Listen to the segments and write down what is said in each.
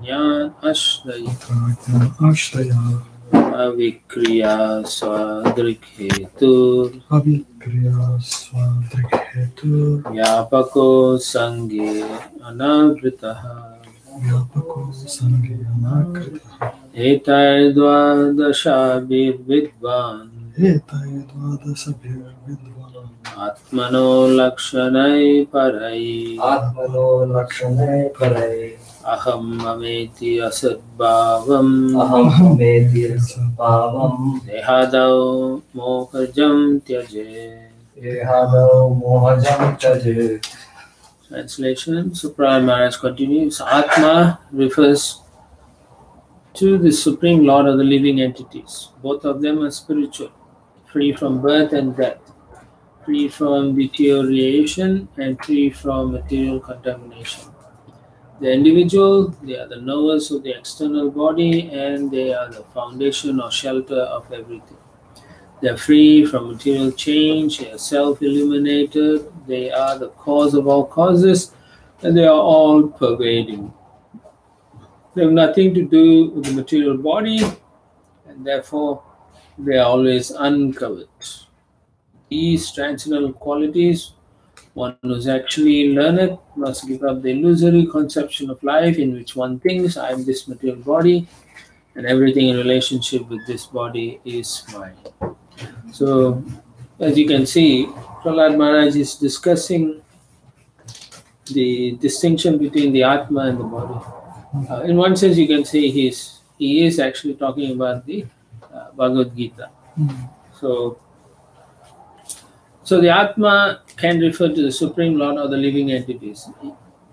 Jnana Ashraya Ashraya Avikriya Swadrikhetur Avikriya Swadrikhetu Vyapako Sangye Anavritaha Vyapako Sangyanakritaha Etai Dvadashabhir Vidvan Etai Dvadasabhir Vidvan Atmano Lakshanai Parai Atmano Lakshanai Parai Aham Mameti Asadbhavam Aham Meti Bhavam Dehadau Mohajam Tyaje. Ehadau Mohajam Taje. Translation. Supreme Maharaj continues. Atma refers to the Supreme Lord of the living entities. Both of them are spiritual, free from birth and death, free from deterioration and free from material contamination. The individual, they are the knowers of the external body and they are the foundation or shelter of everything. They are free from material change, they are self-illuminated, they are the cause of all causes, and they are all pervading. They have nothing to do with the material body, and therefore they are always uncovered. These transcendental qualities, one who's actually learned must give up the illusory conception of life in which one thinks, I am this material body, and everything in relationship with this body is mine. So, as you can see, Prahlad Maharaj is discussing the distinction between the Atma and the body. In one sense, you can say he is actually talking about the Bhagavad Gita. So the Atma can refer to the Supreme Lord or the living entities.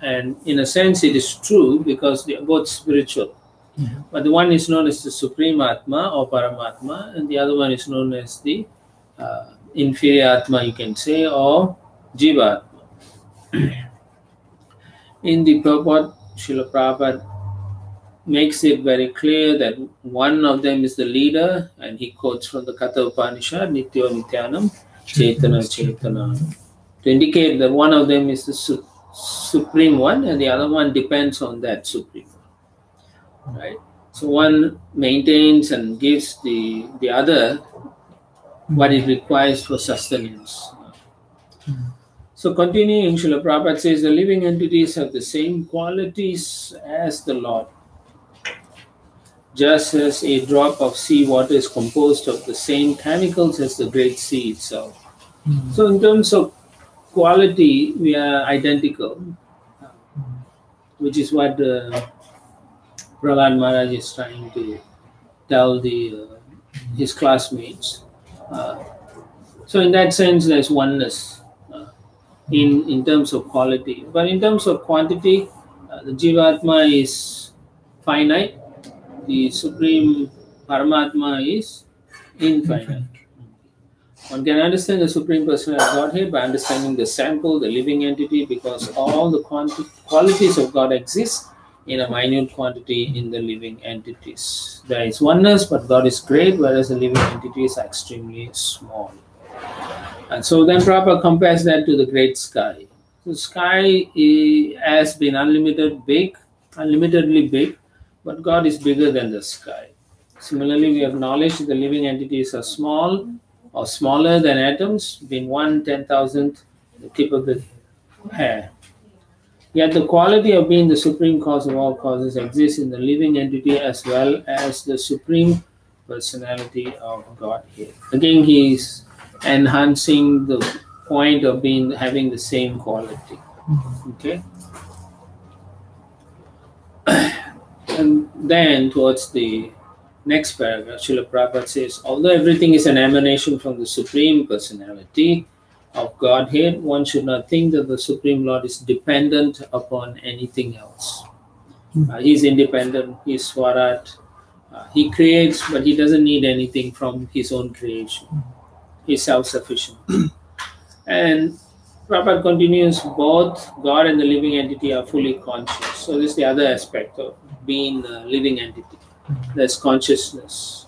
And in a sense, it is true because they are both spiritual. But the one is known as the Supreme Atma or Paramatma, and the other one is known as the inferior Atma, you can say, or Jiva Atma. In the purport, Srila Prabhupada makes it very clear that one of them is the leader, and he quotes from the Katha Upanishad, Nityo Nityanam, Chetana Chetana, to indicate that one of them is the supreme one, and the other one depends on that supreme one. Right? So one maintains and gives the other what it requires for sustenance. So continuing, Srila Prabhupada says the living entities have the same qualities as the Lord. Just as a drop of seawater is composed of the same chemicals as the great sea itself. So in terms of quality, we are identical, which is what Prahlad Maharaj is trying to tell his classmates. So in that sense, there's oneness in terms of quality. But in terms of quantity, the Jivatma is finite. The Supreme Paramatma is infinite. One can understand the Supreme Personality of Godhead by understanding the sample, the living entity, because all the qualities of God exist in a minute quantity in the living entities. There is oneness, but God is great, whereas the living entities are extremely small. And so then Prabhupada compares that to the great sky. The sky has been unlimitedly big, but God is bigger than the sky. Similarly, we acknowledge the living entities are small or smaller than atoms, being 1/10,000th the tip of the hair. Yet the quality of being the supreme cause of all causes exists in the living entity as well as the supreme personality of Godhead. Again, he is enhancing the point of having the same quality. Okay. And then towards the next paragraph, Srila Prabhupada says, although everything is an emanation from the Supreme Personality of Godhead, one should not think that the Supreme Lord is dependent upon anything else. He's independent, he's Swarat, he creates, but he doesn't need anything from his own creation. He's self-sufficient. And Prabhupada continues, both God and the living entity are fully conscious. So this is the other aspect of being a living entity. There's consciousness.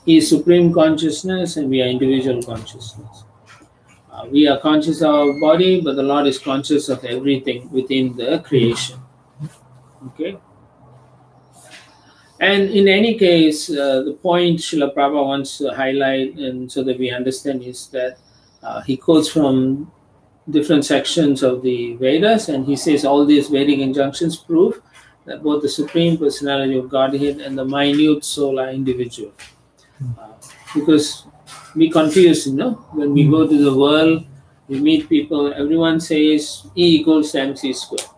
He is supreme consciousness and we are individual consciousness. We are conscious of our body, but the Lord is conscious of everything within the creation. Okay? And in any case, the point Srila Prabhupada wants to highlight, and so that we understand, is that he quotes from different sections of the Vedas, and he says all these Vedic injunctions prove that both the Supreme Personality of Godhead and the minute soul are individual. Because we confuse, when we go to the world, we meet people, everyone says E equals MC square.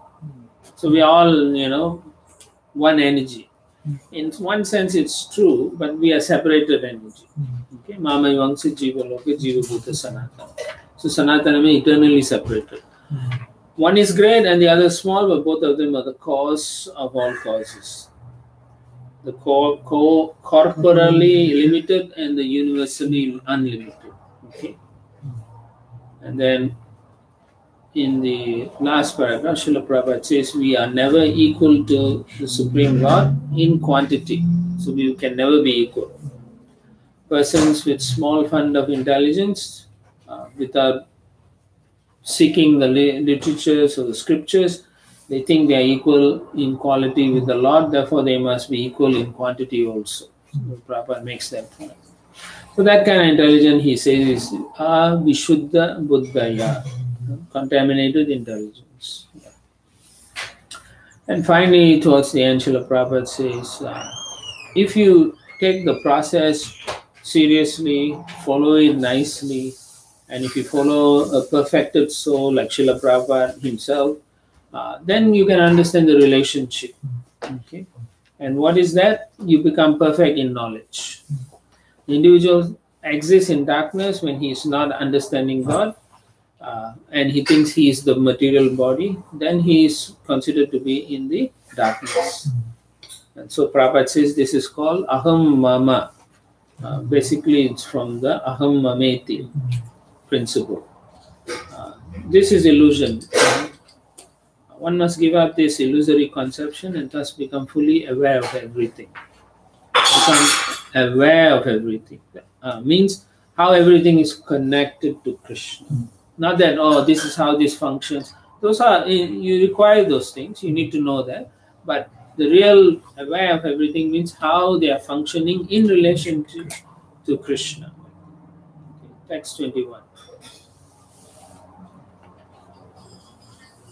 So we all, one energy. In one sense, it's true, but we are separated energy. Okay, Mama Yangsi Jiva Loka Jiva Bhuta Sanatana. So Sanatana means eternally separated. One is great and the other small, but both of them are the cause of all causes. The corporally limited and the universally unlimited. Okay. And then in the last paragraph, Srila Prabhupada says we are never equal to the Supreme Lord in quantity. So we can never be equal. Persons with small fund of intelligence, without seeking the literatures or the scriptures, they think they are equal in quality with the Lord, therefore they must be equal in quantity also. So Prabhupada makes that point. So that kind of intelligence, he says, is Vishuddha Buddhaya, contaminated intelligence. And finally, towards the end, Srila Prabhupada says, if you take the process seriously, follow it nicely, and if you follow a perfected soul like Srila Prabhupada himself, then you can understand the relationship. Okay? And what is that? You become perfect in knowledge. The individual exists in darkness when he is not understanding God, and he thinks he is the material body, then he is considered to be in the darkness. And so Prabhupada says this is called Aham Mama. Basically, it's from the Aham Mameti principle. This is illusion. One must give up this illusory conception and thus become fully aware of everything. Become aware of everything. Means how everything is connected to Krishna. Not that, this is how this functions. Those are, you require those things, you need to know that. But the real aware of everything means how they are functioning in relation to Krishna. Okay, text 21.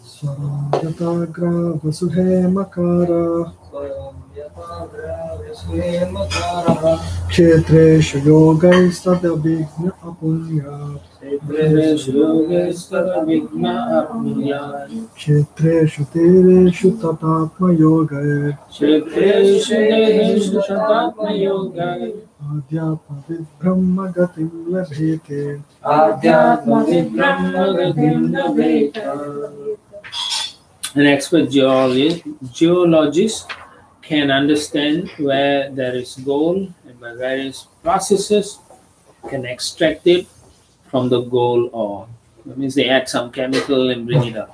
Swaram yatagra vasuhe makara Kshetreshu yogaistadabhigna apunyat Kshetreshu tereshu tatatma yogai Adhyatma vidbrahma gatim labhete An expert geologist can understand where there is gold, and by various processes can extract it from the gold ore. That means they add some chemical and bring it up.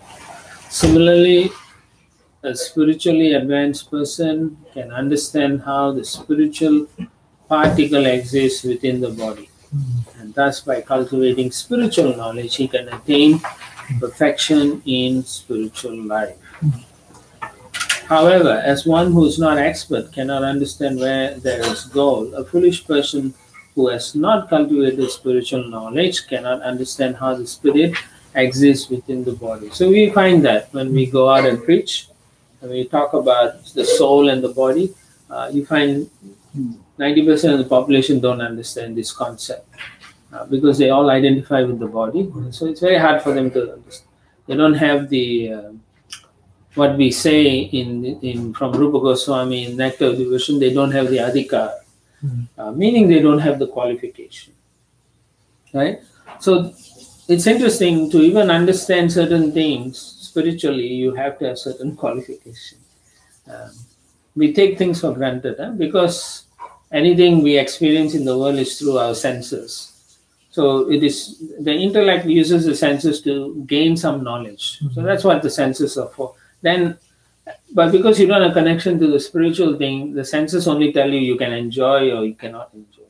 Similarly, a spiritually advanced person can understand how the spiritual particle exists within the body. And thus, by cultivating spiritual knowledge, he can attain perfection in spiritual life. However, as one who is not expert cannot understand where there is gold, a foolish person who has not cultivated spiritual knowledge cannot understand how the spirit exists within the body. So we find that when we go out and preach, when we talk about the soul and the body, you find 90% of the population don't understand this concept. Because they all identify with the body, so it's very hard for them to understand. They don't have the what we say in from Rupa Goswami in Nectar of Devotion. They don't have the adhikar, meaning they don't have the qualification, right? So it's interesting to even understand certain things spiritually. You have to have certain qualification. We take things for granted because anything we experience in the world is through our senses. So it is the intellect uses the senses to gain some knowledge. So that's what the senses are for. But because you don't have a connection to the spiritual thing, the senses only tell you can enjoy or you cannot enjoy.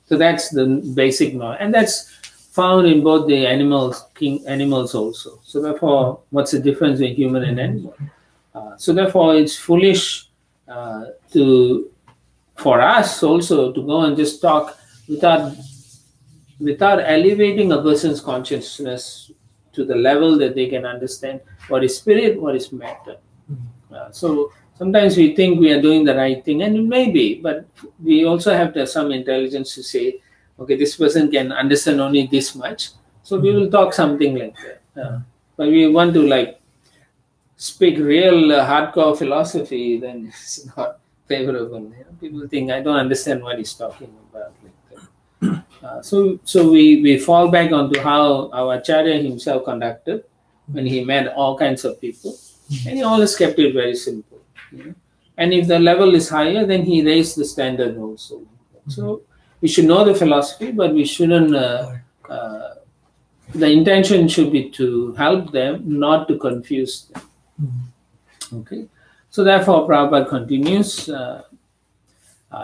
So that's the basic knowledge, and that's found in both the animals also. So therefore, what's the difference between human and animal? So therefore, it's foolish to for us also to go and just talk without elevating a person's consciousness to the level that they can understand what is spirit, what is matter. So sometimes we think we are doing the right thing, and it may be, but we also have to have some intelligence to say, okay, this person can understand only this much, so we will talk something like that. But we want to like speak real hardcore philosophy, then it's not favorable. People think I don't understand what he's talking about. Like that. So we fall back onto how our Acharya himself conducted when he met all kinds of people, and he always kept it very simple. And if the level is higher, then he raised the standard also. So we should know the philosophy, but we shouldn't. The intention should be to help them, not to confuse them. Okay, so therefore Prabhupada continues.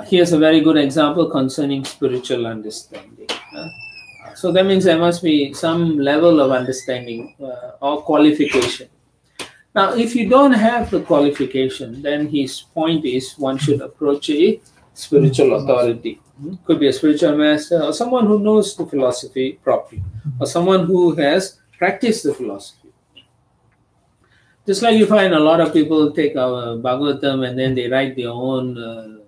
Here's a very good example concerning spiritual understanding. So that means there must be some level of understanding or qualification. Now, if you don't have the qualification, then his point is one should approach a spiritual authority. Could be a spiritual master or someone who knows the philosophy properly, or someone who has practiced the philosophy. Just like you find a lot of people take our Bhagavatam and then they write their own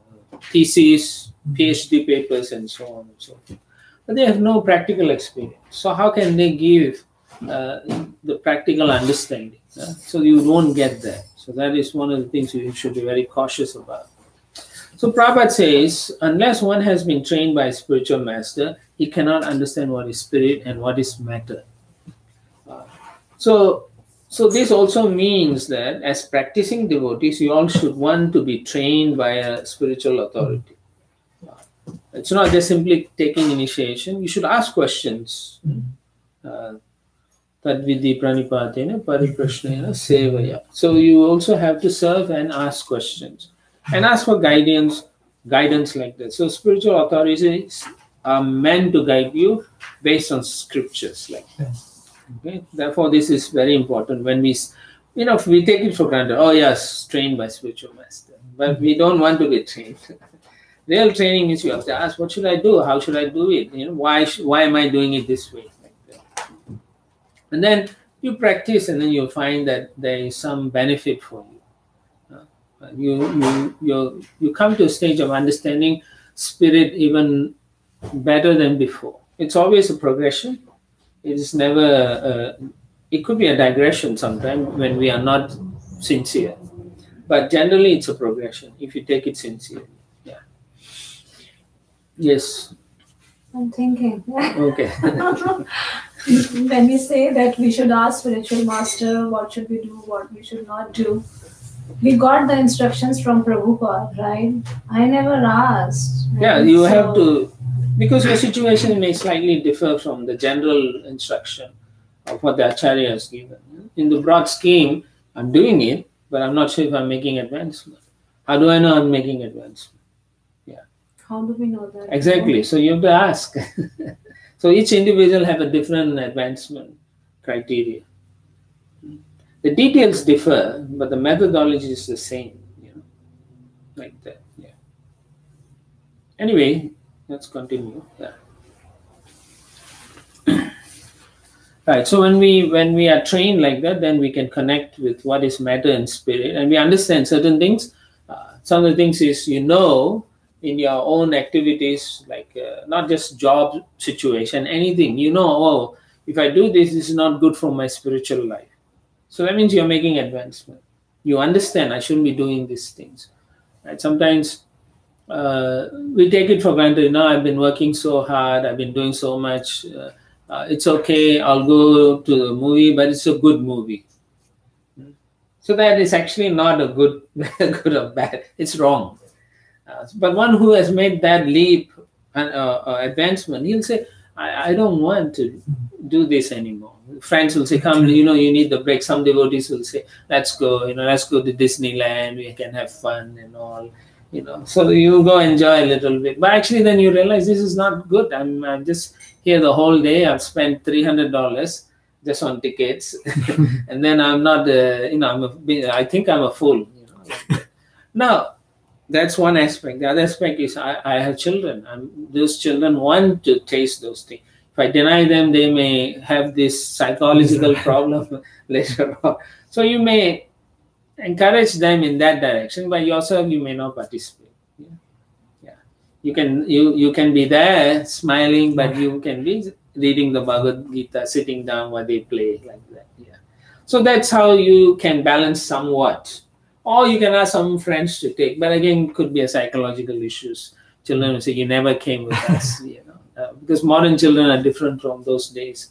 theses, PhD papers, and so on and so forth. But they have no practical experience. So how can they give the practical understanding? So you won't get that. So that is one of the things you should be very cautious about. So Prabhupada says, unless one has been trained by a spiritual master, he cannot understand what is spirit and what is matter. So this also means that as practicing devotees, you all should want to be trained by a spiritual authority. It's not just simply taking initiation. You should ask questions. Tadvidhi pranipatena pariprashnena sevaya. So you also have to serve and ask questions. And ask for guidance like that. So spiritual authorities are meant to guide you based on scriptures like that. Okay? Therefore, this is very important. When we take it for granted, oh yes, trained by spiritual master. But we don't want to be trained. Real training is you have to ask, what should I do? How should I do it? Why am I doing it this way? Like that. And then you practice, and then you'll find that there is some benefit for you. You come to a stage of understanding spirit even better than before. It's always a progression. It is never. It could be a digression sometimes when we are not sincere, but generally it's a progression if you take it sincerely. Yeah. Yes. I'm thinking. Okay. When we say that we should ask spiritual master what should we do, what we should not do, we got the instructions from Prabhupada, right? I never asked. Right? Yeah, you have to, because your situation may slightly differ from the general instruction of what the Acharya has given. In the broad scheme, I'm doing it, but I'm not sure if I'm making advancement. How do I know I'm making advancement? Yeah. How do we know that? Exactly. So you have to ask. So each individual have a different advancement criteria. The details differ, but the methodology is the same. Like that. Yeah. Anyway, let's continue. Yeah. Right. So when we are trained like that, then we can connect with what is matter and spirit, and we understand certain things. Some of the things is in your own activities, like not just job situation, anything. Oh, if I do this, this is not good for my spiritual life. So that means you're making advancement. You understand I shouldn't be doing these things. Right? Sometimes we take it for granted. I've been working so hard. I've been doing so much. It's okay. I'll go to the movie, but it's a good movie. So that is actually not a good or bad. It's wrong. But one who has made that leap and advancement, he'll say, I don't want to do this anymore. Friends will say, come, you need the break. Some devotees will say, let's go to Disneyland, we can have fun and all, So you go enjoy a little bit. But actually then you realize this is not good. I'm just here the whole day. I've spent $300 just on tickets. And then I'm not, I think I'm a fool. Now, That's one aspect. The other aspect is I have children, and those children want to taste those things. If I deny them, they may have this psychological problem later on. So you may encourage them in that direction, but yourself you may not participate. Yeah. You can be there smiling, but you can be reading the Bhagavad Gita, sitting down while they play like that. Yeah. So that's how you can balance somewhat. Or you can ask some friends to take, but again, it could be a psychological issues. Children will say, "You never came with us," because modern children are different from those days.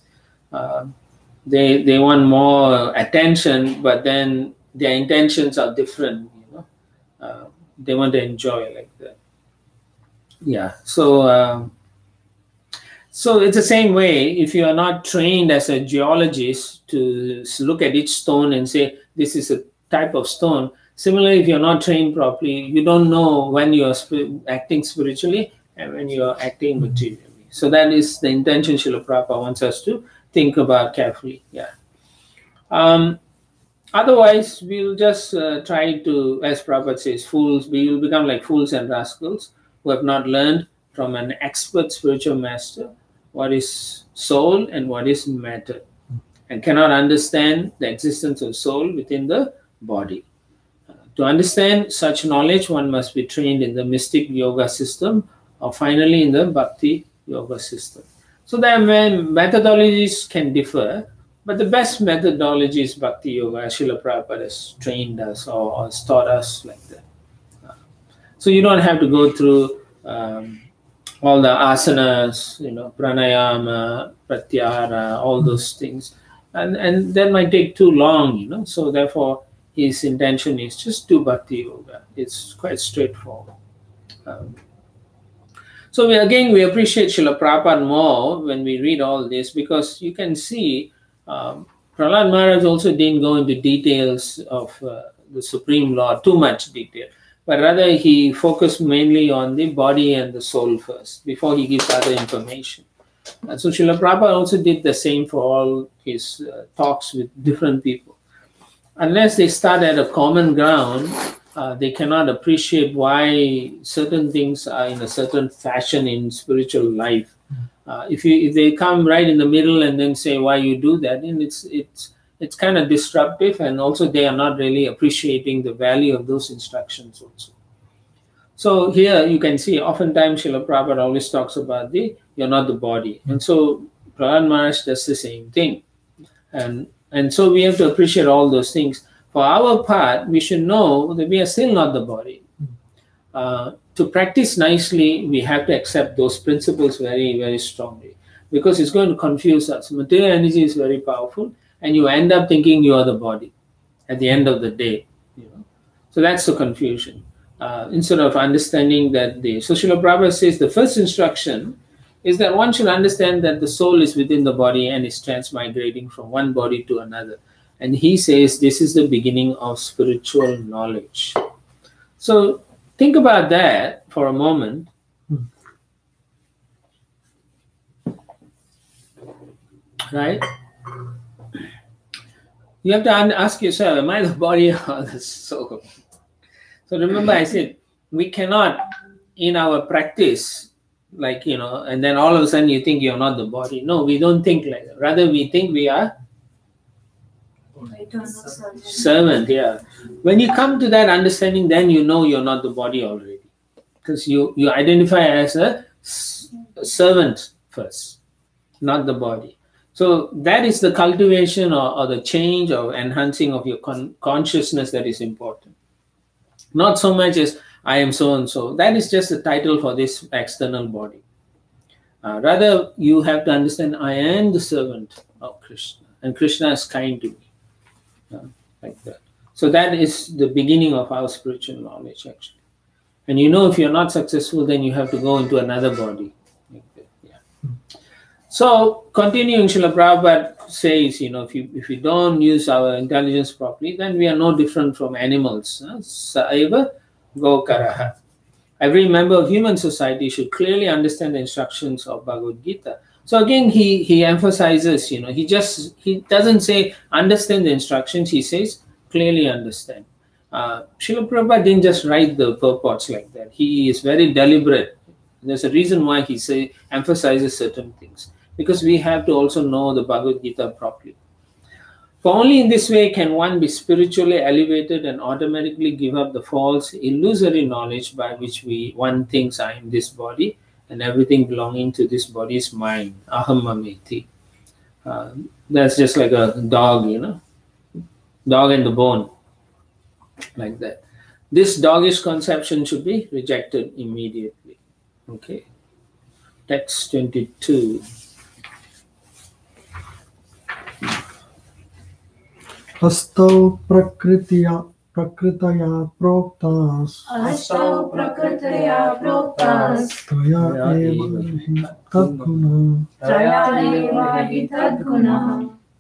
They want more attention, but then their intentions are different. They want to enjoy like that. Yeah. So it's the same way. If you are not trained as a geologist to look at each stone and say this is a type of stone. Similarly, if you're not trained properly, you don't know when you're acting spiritually and when you're acting materially. So that is the intention Srila Prabhupada wants us to think about carefully. Yeah. Otherwise, we'll just try to, as Prabhupada says, fools. We will become like fools and rascals who have not learned from an expert spiritual master what is soul and what is matter, and cannot understand the existence of soul within the body. To understand such knowledge, one must be trained in the mystic yoga system or finally in the bhakti yoga system. So their methodologies can differ, but the best methodology is bhakti yoga, as Srila Prabhupada has trained us or has taught us like that. So you don't have to go through all the asanas, pranayama, pratyahara, all those things. And that might take too long, so therefore his intention is just do bhakti yoga. It's quite straightforward. So we appreciate Srila Prabhupada more when we read all this, because you can see Prahlad Maharaj also didn't go into details of the Supreme Lord, too much detail, but rather he focused mainly on the body and the soul first before he gives other information. And so Srila Prabhupada also did the same for all his talks with different people. Unless they start at a common ground, they cannot appreciate why certain things are in a certain fashion in spiritual life. If they come right in the middle and then say why you do that, then it's kind of disruptive, and also they are not really appreciating the value of those instructions also. So here you can see oftentimes Srila Prabhupada always talks about you're not the body. And so Prahlad Maharaj does the same thing. And so we have to appreciate all those things. For our part, we should know that we are still not the body. To practice nicely, we have to accept those principles very, very strongly, because it's going to confuse us. Material energy is very powerful, and you end up thinking you are the body at the end of the day. So that's the confusion. Instead of understanding that so Srila Prabhupada says the first instruction is that one should understand that the soul is within the body and is transmigrating from one body to another. And he says this is the beginning of spiritual knowledge. So think about that for a moment. Right? You have to ask yourself, am I the body or the soul? So remember I said, we cannot, in our practice, and then all of a sudden you think you're not the body. No, we don't think like that. Rather, we think we are servant. Yeah. When you come to that understanding, then you know you're not the body already, because you identify as a servant first, not the body. So that is the cultivation or the change or enhancing of your consciousness that is important. Not so much as I am so and so. That is just a title for this external body. Rather, you have to understand I am the servant of Krishna, and Krishna is kind to me. Like that. So that is the beginning of our spiritual knowledge, actually. And if you're not successful, then you have to go into another body. Like that. Yeah. So, continuing, Srila Prabhupada says, if we don't use our intelligence properly, then we are no different from animals. Saiva Gokaraha. Every member of human society should clearly understand the instructions of Bhagavad Gita. So again, he emphasizes, he doesn't say understand the instructions, he says clearly understand. Srila Prabhupada didn't just write the purports like that. He is very deliberate. There's a reason why he emphasizes certain things. Because we have to also know the Bhagavad Gita properly. For only in this way can one be spiritually elevated and automatically give up the false, illusory knowledge by which one thinks I am this body and everything belonging to this body is mine. Aham mameti. That's just like a dog, dog and the bone, like that. This doggish conception should be rejected immediately. Okay. Text 22. Astau prakritaya proktas अष्टौ प्रकृतया प्रोक्तास् Taya eva hi tadguna त्रया एव हि तद्गुणः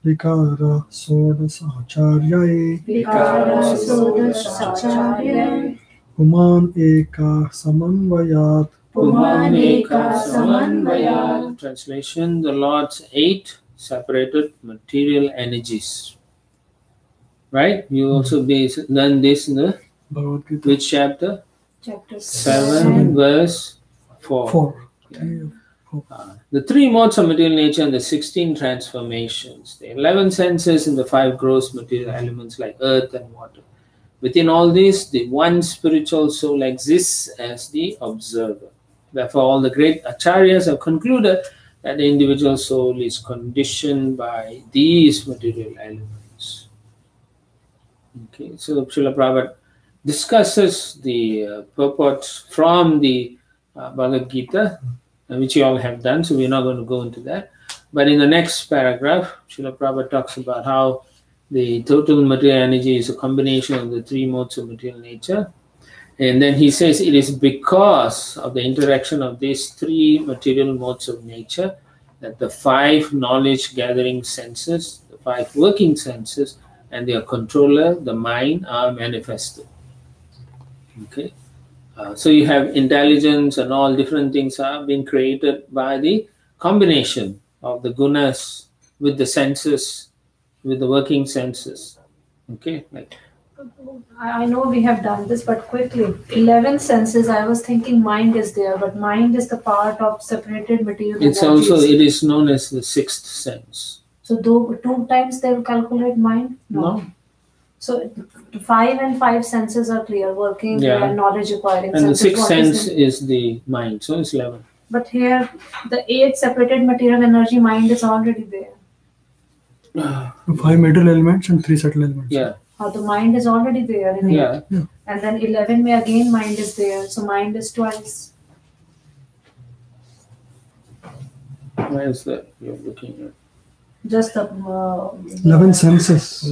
Vikara sodasacharyaye विकारसोदशाचार्य Puman eka samanvayat पुमानेका समन्वयात्. Translation: the Lord's 8 separated material energies. Right? You also done this in the Bhagavad Gita which chapter? Chapter 7, verse 4. 4. The 3 modes of material nature and the 16 transformations, the 11 senses and the 5 gross material elements like earth and water. Within all this, the one spiritual soul exists as the observer. Therefore, all the great acharyas have concluded that the individual soul is conditioned by these material elements. Okay, so Srila Prabhupada discusses the purports from the Bhagavad Gita, which you all have done, so we're not going to go into that. But in the next paragraph, Srila Prabhupada talks about how the total material energy is a combination of the 3 modes of material nature. And then he says it is because of the interaction of these 3 material modes of nature that the 5 knowledge gathering senses, the 5 working senses, and their controller, the mind, are manifested. Okay. So you have intelligence and all different things are being created by the combination of the gunas with the senses, with the working senses. Okay. I know we have done this, but quickly. 11 senses, I was thinking mind is there, but mind is the part of separated material It's energies. also, it is known as the 6th sense. So 2 times they will calculate mind? No. So 5 and 5 senses are clear, working and knowledge acquiring And senses. the 6th What sense it? is the mind, so it's 11. But here, the 8 separated material energy mind is already there. 5 material elements and 3 subtle elements. Yeah. The mind is already there in 8. Yeah. And then 11 may again mind is there. So mind is twice. Where is that you're looking at? Just the 11 senses.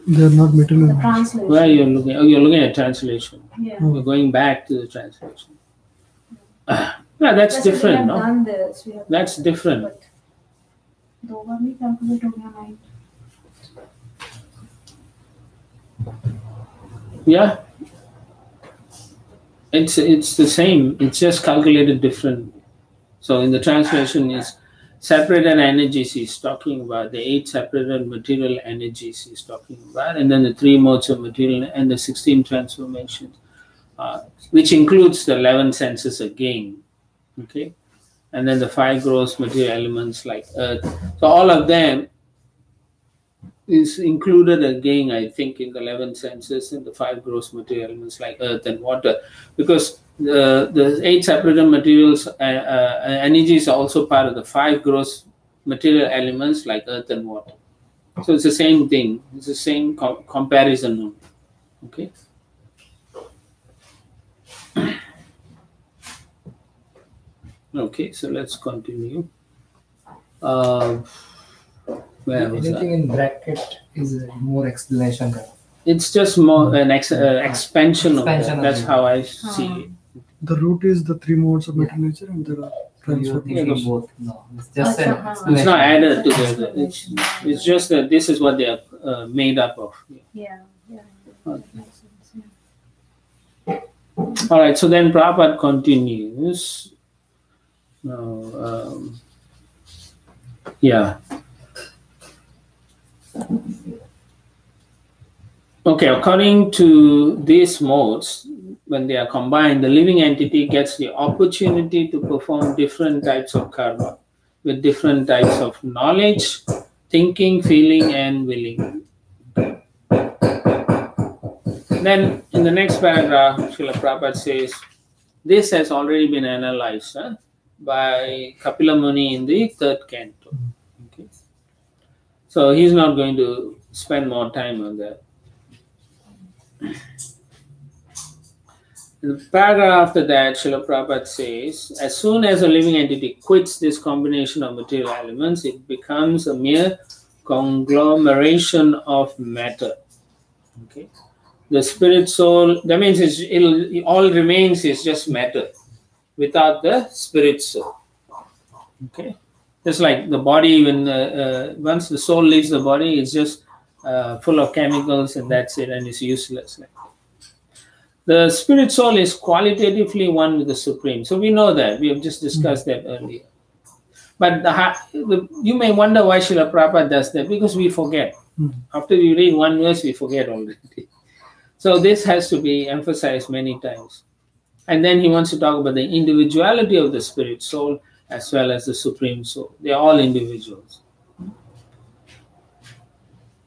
They are not material elements. translation. Where you're looking? Oh, you're looking at translation. Yeah. We're going back to the translation. Yeah, that's Yes, we different, have no? done this. We have That's different. But दो बार नहीं calculate हो गया mind. Yeah. It's the same. It's just calculated differently. So in the translation is separated energies he's talking about, the 8 separated material energies he's talking about, and then the 3 modes of material and the 16 transformations, which includes the 11 senses again. Okay. And then the 5 gross material elements like earth. So all of them is included again, I think, in the 11 senses and the 5 gross material elements like earth and water, because the 8 separated materials energies are also part of the 5 gross material elements like earth and water. So it's the same thing. It's the same comparison. Okay. Okay, so let's continue. Where was Anything that? in bracket is more explanation. It's just more an expansion of that. Expansion of That's it. how I see it. The root is the 3 modes of material nature and there are You're transformations. thinking both. No, it's just an Acha, explanation. It's not added together. It's just that this is what they are made up of. Yeah. Okay. All right, so then Prabhupada continues. Okay, according to these modes, when they are combined, the living entity gets the opportunity to perform different types of karma with different types of knowledge, thinking, feeling, and willing. Then in the next paragraph, Srila Prabhupada says, this has already been analyzed by Kapila Muni in the third canto. Okay. So he's not going to spend more time on that. In the paragraph after that, Srila Prabhupada says, as soon as a living entity quits this combination of material elements, it becomes a mere conglomeration of matter. Okay. The spirit soul, that means it all remains is just matter without the spirit soul. Okay. Just like the body, when once the soul leaves the body, it's just full of chemicals and that's it, and it's useless. The spirit soul is qualitatively one with the Supreme. So we know that. We have just discussed that earlier. But you may wonder why Srila Prabhupada does that, because we forget. After we read one verse, we forget already. So this has to be emphasized many times. And then he wants to talk about the individuality of the spirit soul as well as the Supreme Soul. They are all individuals.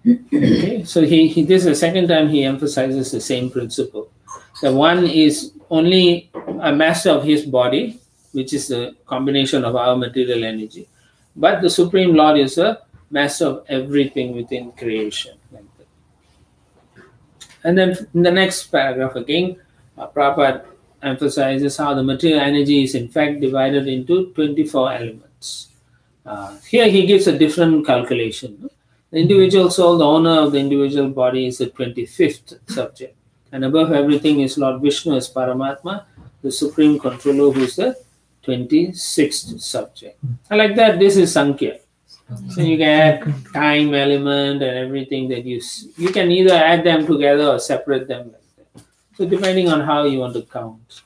Okay, so this is the second time he emphasizes the same principle. The one is only a master of his body, which is a combination of our material energy. But the Supreme Lord is a master of everything within creation. Like that. And then in the next paragraph again, Prabhupada emphasizes how the material energy is in fact divided into 24 elements. Here he gives a different calculation. The individual soul, the owner of the individual body, is the 25th subject. And above everything is Lord Vishnu as Paramatma, the Supreme Controller, who is the 26th subject. And like that, this is Sankhya. So you can add time element and everything that you can either add them together or separate them like that. So depending on how you want to count.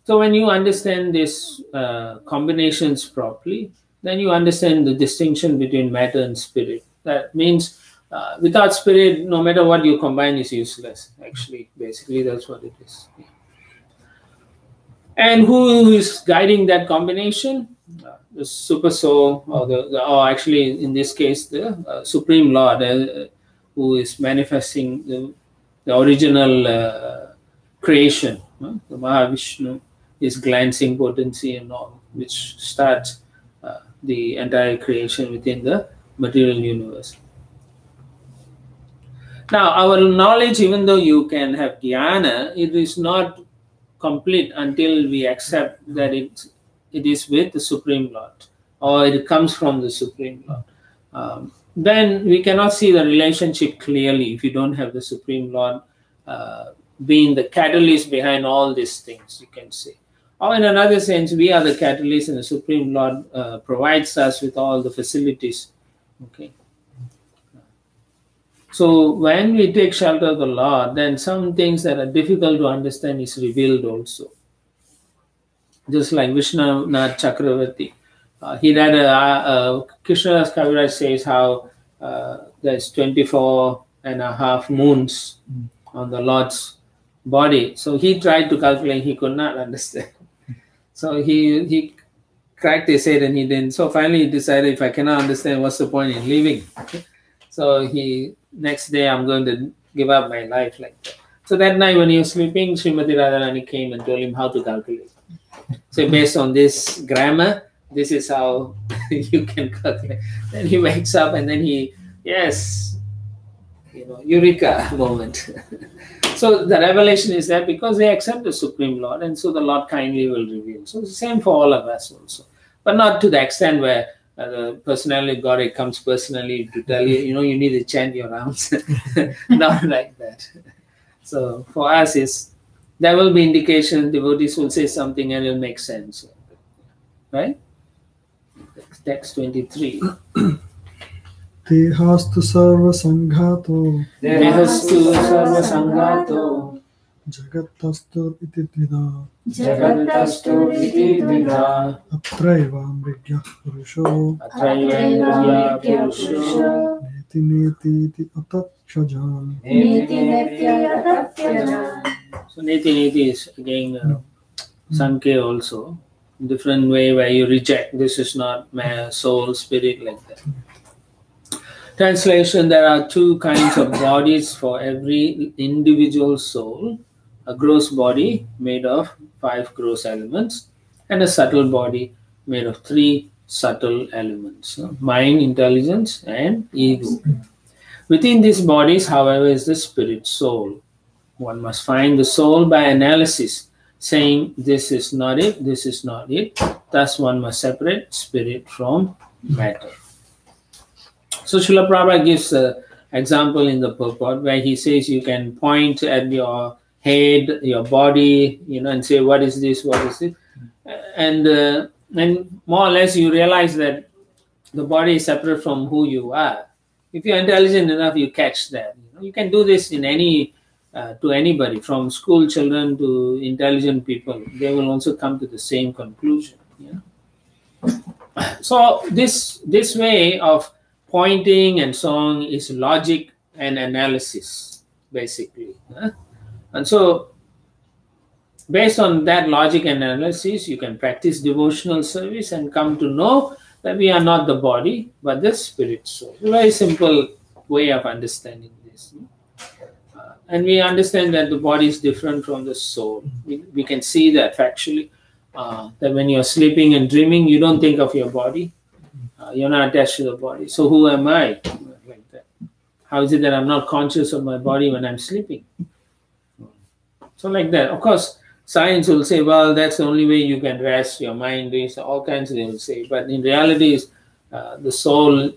So when you understand these combinations properly, then you understand the distinction between matter and spirit. That means without spirit, no matter what you combine is useless. Actually, basically that's what it is. And who is guiding that combination? The Super Soul, or actually in this case, the Supreme Lord, who is manifesting the original creation. The Mahavishnu, his glancing potency and all, which starts the entire creation within the material universe. Now, our knowledge, even though you can have jnana, it is not complete until we accept that it is with the Supreme Lord, or it comes from the Supreme Lord. Then we cannot see the relationship clearly if you don't have the Supreme Lord being the catalyst behind all these things, you can say. Or in another sense, we are the catalyst and the Supreme Lord provides us with all the facilities. Okay. So when we take shelter of the Lord, then some things that are difficult to understand is revealed also. Just like Vishwanath Chakravarti. He had Krishnadas Kaviraj says how there's 24.5 moons on the Lord's body. So he tried to calculate, he could not understand. So he cracked his head and he didn't. So finally he decided, if I cannot understand, what's the point in living? So next day I'm going to give up my life like that. So that night when he was sleeping, Srimati Radharani came and told him how to calculate. So based on this grammar, this is how you can calculate. Then he wakes up and then eureka moment. So the revelation is that because they accept the Supreme Lord, and so the Lord kindly will reveal. So it's the same for all of us also. But not to the extent where the personality of God, it comes personally to tell you, you need to chant your rounds. Not like that. So for us, there will be indication, devotees will say something and it will make sense. Right? Text 23. Tehastu sarva sanghato Dehastu sarva sanghato Jagatastur iti dvida Jagatastur iti dvida Atraivam Vidyah Purusho Atraivam Vidyah Purusho Neti neti iti atat Tyaja. Neti neti tatyaja. So neti is again Sankhya also. Different way where you reject. This is not my soul, spirit, like that. Translation: there are two kinds of bodies for every individual soul: a gross body made of 5 gross elements, and a subtle body made of 3 subtle elements: mind, intelligence, and ego. Within these bodies, however, is the spirit soul. One must find the soul by analysis, saying this is not it, this is not it. Thus, one must separate spirit from matter. So Srila Prabhupada gives an example in the purport where he says you can point at your head, your body, and say, what is this, what is it? And more or less you realize that the body is separate from who you are. If you're intelligent enough, you catch that. You can do this in to anybody, from school children to intelligent people. They will also come to the same conclusion. So this way of pointing and so on is logic and analysis, basically. And so, based on that logic and analysis, you can practice devotional service and come to know that we are not the body, but the spirit soul. A very simple way of understanding this. And we understand that the body is different from the soul. We can see that factually, that when you're sleeping and dreaming, you don't think of your body. You're not attached to the body. So who am I? Like that. How is it that I'm not conscious of my body when I'm sleeping? So like that. Of course, science will say, well, that's the only way you can rest your mind. All kinds they will say. But in reality, the soul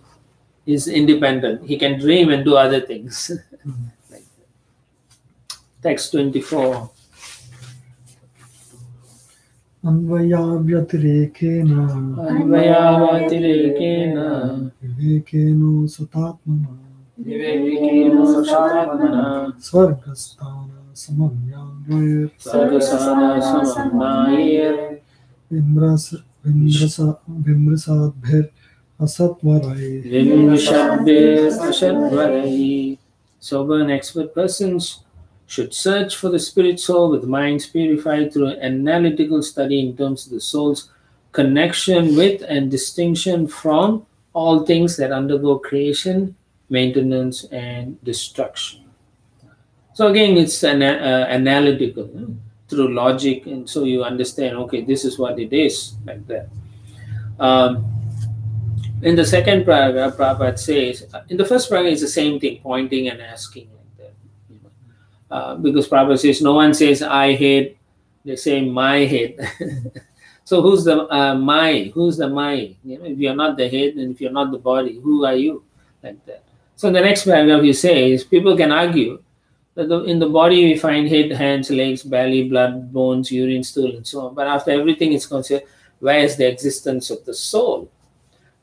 is independent. He can dream and do other things. Like that. Text 24. Anvayavyatirikena vivekeno satatmana Svargasthana samamyangayir Vimrasadbhir asatvarai. Sober and expert persons should search for the spirit soul with minds purified through analytical study in terms of the soul's connection with and distinction from all things that undergo creation, maintenance, and destruction. So again, it's analytical through logic, and so you understand, okay, this is what it is, like that. In the second paragraph, Prabhupada says, in the first paragraph, it's the same thing, pointing and asking, like that. Because Prabhupada says, no one says, I hate, they say, my head. So who's the my? Who's the my? If you're not the head and if you're not the body, who are you? Like that. So in the next paragraph, he says, people can argue that in the body we find head, hands, legs, belly, blood, bones, urine, stool, and so on. But after everything is considered, where is the existence of the soul?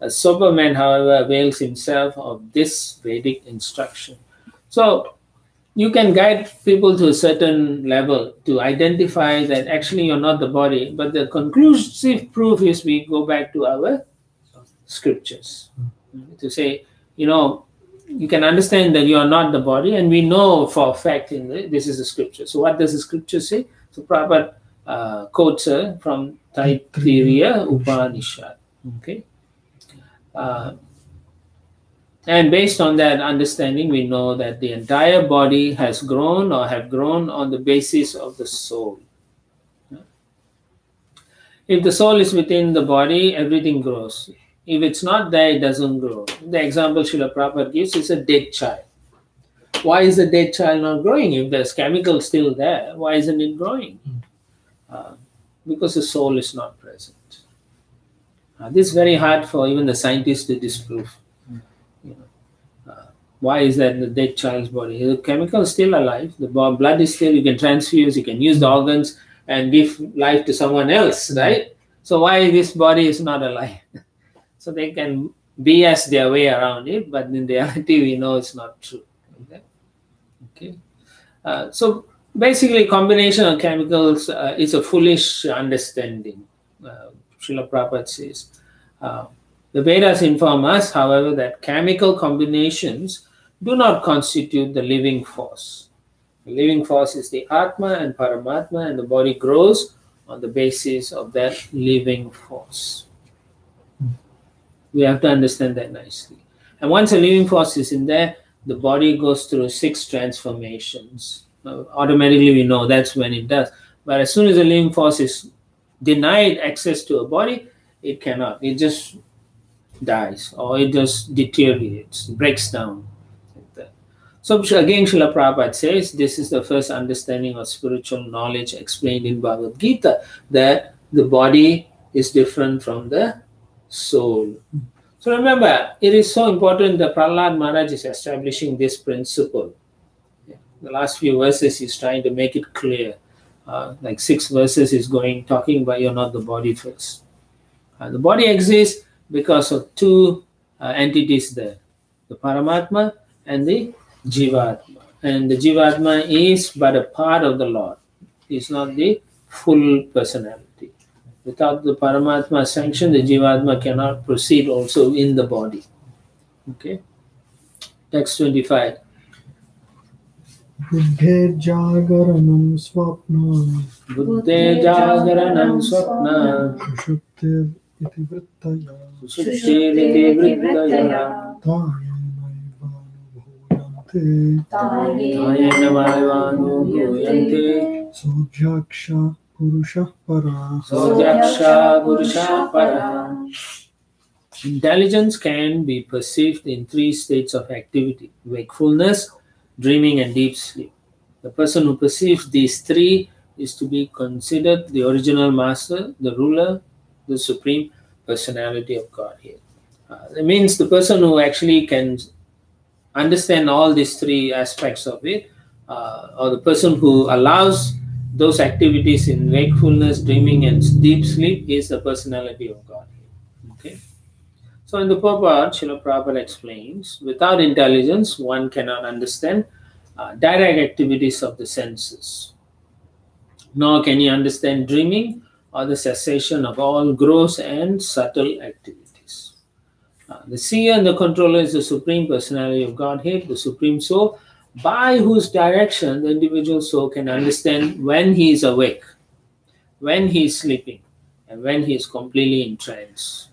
A sober man, however, avails himself of this Vedic instruction. So you can guide people to a certain level to identify that actually you're not the body, but the conclusive proof is we go back to our scriptures to say, you can understand that you are not the body, and we know for a fact this is the scripture. So what does the scripture say? So Prabhupada quotes from Taittiriya Upanishad. Okay. And based on that understanding, we know that the entire body has grown or have grown on the basis of the soul. If the soul is within the body, everything grows. If it's not there, it doesn't grow. The example Srila Prabhupada gives is a dead child. Why is the dead child not growing? If there's chemical still there, why isn't it growing? Because the soul is not present. This is very hard for even the scientists to disprove. Why is that in the dead child's body? The chemical is still alive. The blood is still, you can transfuse, you can use the organs and give life to someone else, right? So why this body is not alive? So they can BS their way around it, but in reality we know it's not true. Okay. So basically combination of chemicals is a foolish understanding, Srila Prabhupada says. The Vedas inform us, however, that chemical combinations do not constitute the living force. The living force is the Atma and Paramatma, and the body grows on the basis of that living force. We have to understand that nicely. And once a living force is in there, the body goes through 6 transformations. Automatically we know that's when it does. But as soon as the living force is denied access to a body, it cannot. It just dies, or it just deteriorates, breaks down. So again, Srila Prabhupada says this is the first understanding of spiritual knowledge explained in Bhagavad Gita, that the body is different from the soul. So remember, it is so important that Prahlad Maharaj is establishing this principle. The last few verses he's trying to make it clear. Like 6 verses is talking about you're not the body first. The body exists because of 2 entities there, the Paramatma and the Jivatma. And the Jivatma is but a part of the Lord. It's not the full personality. Without the Paramatma sanction, the Jivatma cannot proceed also in the body. Okay. Text 25. Buddhe jagaranam swapna Buddhe jagaranam swapna sushuptir iti vrittaya sushuptiriti vrittaya tayena vaivanu sodhyaksha purusha para. Sodhyaksha purusha para. Intelligence can be perceived in 3 states of activity: wakefulness, dreaming, and deep sleep. The person who perceives these 3 is to be considered the original master, the ruler, the supreme personality of Godhead. That means the person who actually can understand all these 3 aspects of it, or the person who allows those activities in wakefulness, dreaming, and deep sleep is the personality of Godhead. Okay. So in the purport, Srila Prabhupada explains, without intelligence, one cannot understand direct activities of the senses. Nor can he understand dreaming or the cessation of all gross and subtle activities. The seer and the controller is the Supreme Personality of Godhead, the Supreme Soul, by whose direction the individual soul can understand when he is awake, when he is sleeping, and when he is completely in trance.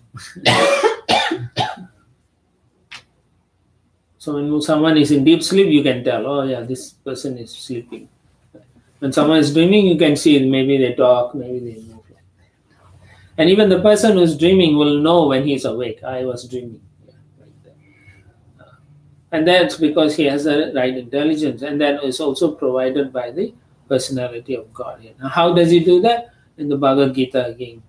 So when someone is in deep sleep, you can tell, oh yeah, this person is sleeping. When someone is dreaming, you can see maybe they talk, maybe they move. And even the person who is dreaming will know when he is awake. I was dreaming. Yeah, like that. And that's because he has the right intelligence. And that is also provided by the personality of God. Now, how does he do that? In the Bhagavad Gita again.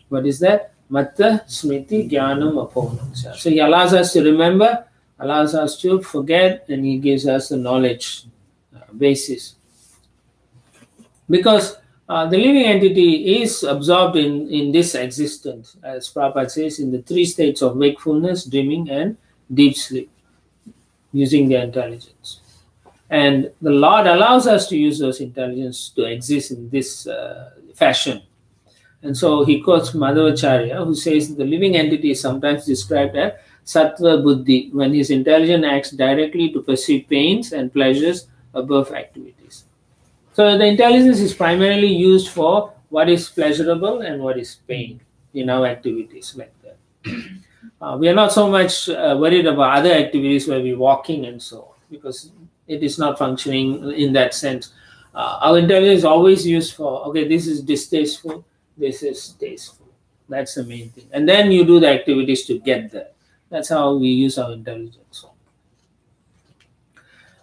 What is that? Matta Smriti Jnanam Aponam. So he allows us to remember, allows us to forget, and he gives us the knowledge basis. Because the living entity is absorbed in this existence, as Prabhupada says, in the 3 states of wakefulness, dreaming, and deep sleep, using their intelligence. And the Lord allows us to use those intelligence to exist in this fashion. And so he quotes Madhavacharya, who says the living entity is sometimes described as Sattva Buddhi, when his intelligence acts directly to perceive pains and pleasures above activities. So the intelligence is primarily used for what is pleasurable and what is pain in our activities like that. We are not so much worried about other activities where we're walking and so on, because it is not functioning in that sense. Our intelligence is always used for, okay, this is distasteful, this is tasteful. That's the main thing. And then you do the activities to get there. That's how we use our intelligence.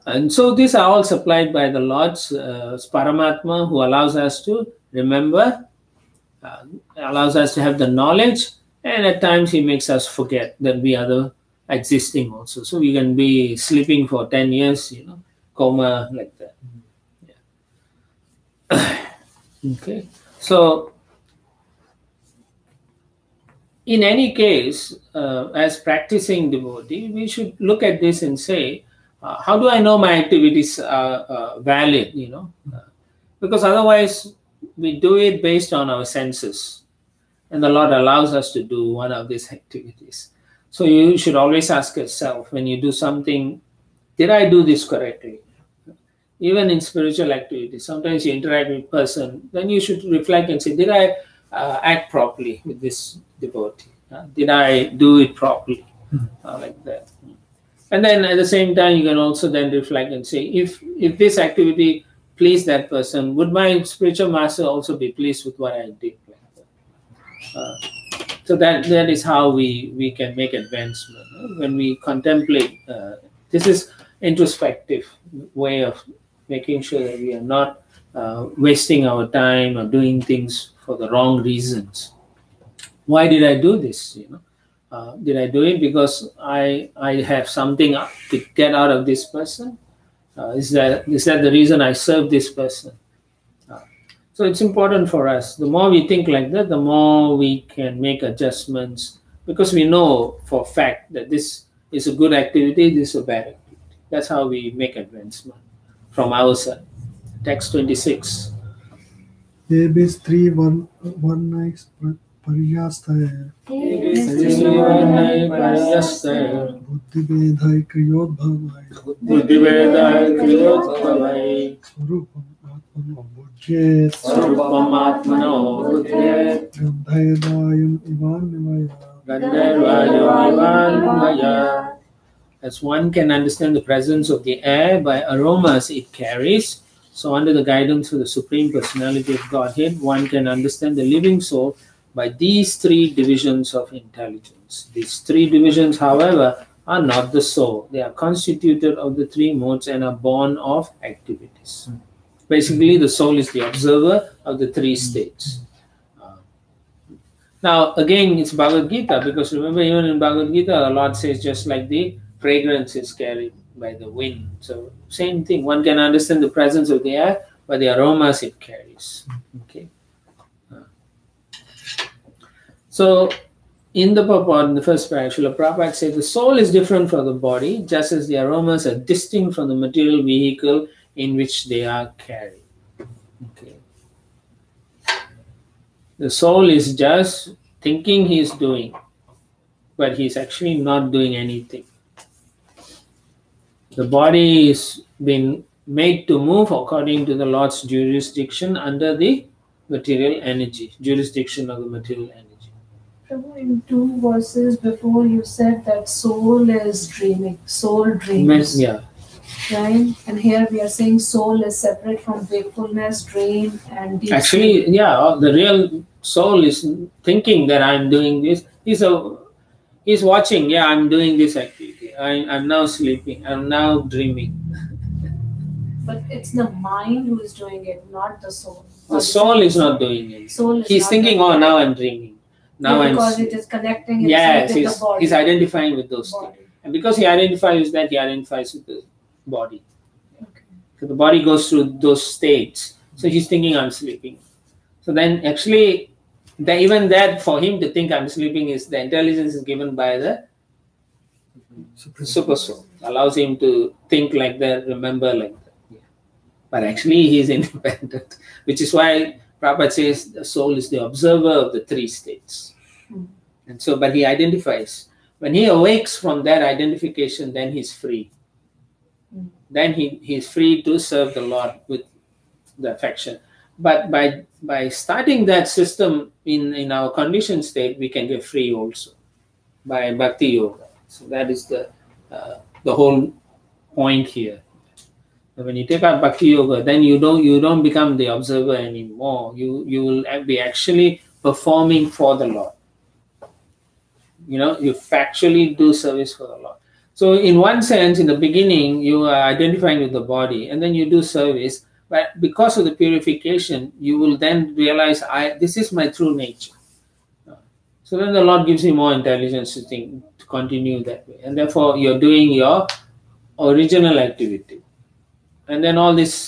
And so these are all supplied by the Lord's Paramatma, who allows us to remember, allows us to have the knowledge, and at times he makes us forget that we are the existing also. So we can be sleeping for 10 years, coma like that. Yeah. Okay. So in any case, as practicing devotee, we should look at this and say, how do I know my activities are valid, because otherwise we do it based on our senses, and the Lord allows us to do one of these activities. So you should always ask yourself, when you do something did I do this correctly? Even in spiritual activities, sometimes you interact with a person, then you should reflect and say, did I act properly with this devotee? Did I do it properly? Like that. And then at the same time, you can also then reflect and say, if this activity pleased that person, would my spiritual master also be pleased with what I did? So that is how we can make advancement. When we contemplate, this is introspective way of making sure that we are not wasting our time or doing things for the wrong reasons. Why did I do this? Did I do it because I have something to get out of this person? Is that the reason I serve this person? So it's important for us. The more we think like that, the more we can make adjustments, because we know for a fact that this is a good activity, this is a bad activity. That's how we make advancement from our side. Text 26. Ebi stri varnai paryastaya buddhivedai kriyodbhavai sarupam atmano buddhyet gandhaydayam ivanivaya. As one can understand the presence of the air by aromas it carries, so under the guidance of the Supreme Personality of Godhead, one can understand the living soul by these three divisions of intelligence. These three divisions, however, are not the soul. They are constituted of the three modes and are born of activities. Basically, the soul is the observer of the three states. Now, again, it's Bhagavad Gita, because remember, even in Bhagavad Gita, the Lord says just like the fragrance is carried by the wind. So, same thing. One can understand the presence of the air by the aromas it carries. Okay. So, in the purport, in the first paragraph, Srila Prabhupada says the soul is different from the body, just as the aromas are distinct from the material vehicle in which they are carried. Okay. The soul is just thinking he is doing, but he's actually not doing anything. The body is been made to move according to the Lord's jurisdiction under the material energy, jurisdiction of the material energy. Prabhu, in 2 verses before you said that soul is dreaming, soul dreams. Yeah. Right? And here we are saying soul is separate from wakefulness, dream, and deep Actually, sleep. yeah, the real soul is thinking that I'm doing this. He's watching, yeah, I'm doing this activity. I'm now sleeping. I'm now dreaming. But it's the mind who is doing it, not the soul. The soul is not doing it. Soul is He's not thinking, doing oh, it. now I'm dreaming. Now because I'm it is connecting yes, itself with the body. he's identifying with those Body. things. And because he identifies with that, he identifies with the body. Okay. So the body goes through those states. So he's thinking I'm sleeping. So then actually, even that, for him to think I'm sleeping, is the intelligence is given by the super soul. Allows him to think like that, remember like that. Yeah. But actually he is independent, which is why Prabhupada says the soul is the observer of the three states. And so, but he identifies. When he awakes from that identification, then he's free. Then he's free to serve the Lord with the affection. But by starting that system in our conditioned state, we can get free also by bhakti yoga. So that is the whole point here. When you take out bhakti yoga, then you don't become the observer anymore. You will be actually performing for the Lord. You factually do service for the Lord. So in one sense, in the beginning, you are identifying with the body, and then you do service. But because of the purification, you will then realize, this is my true nature. So then the Lord gives you more intelligence to continue that way. And therefore, you're doing your original activity. And then all these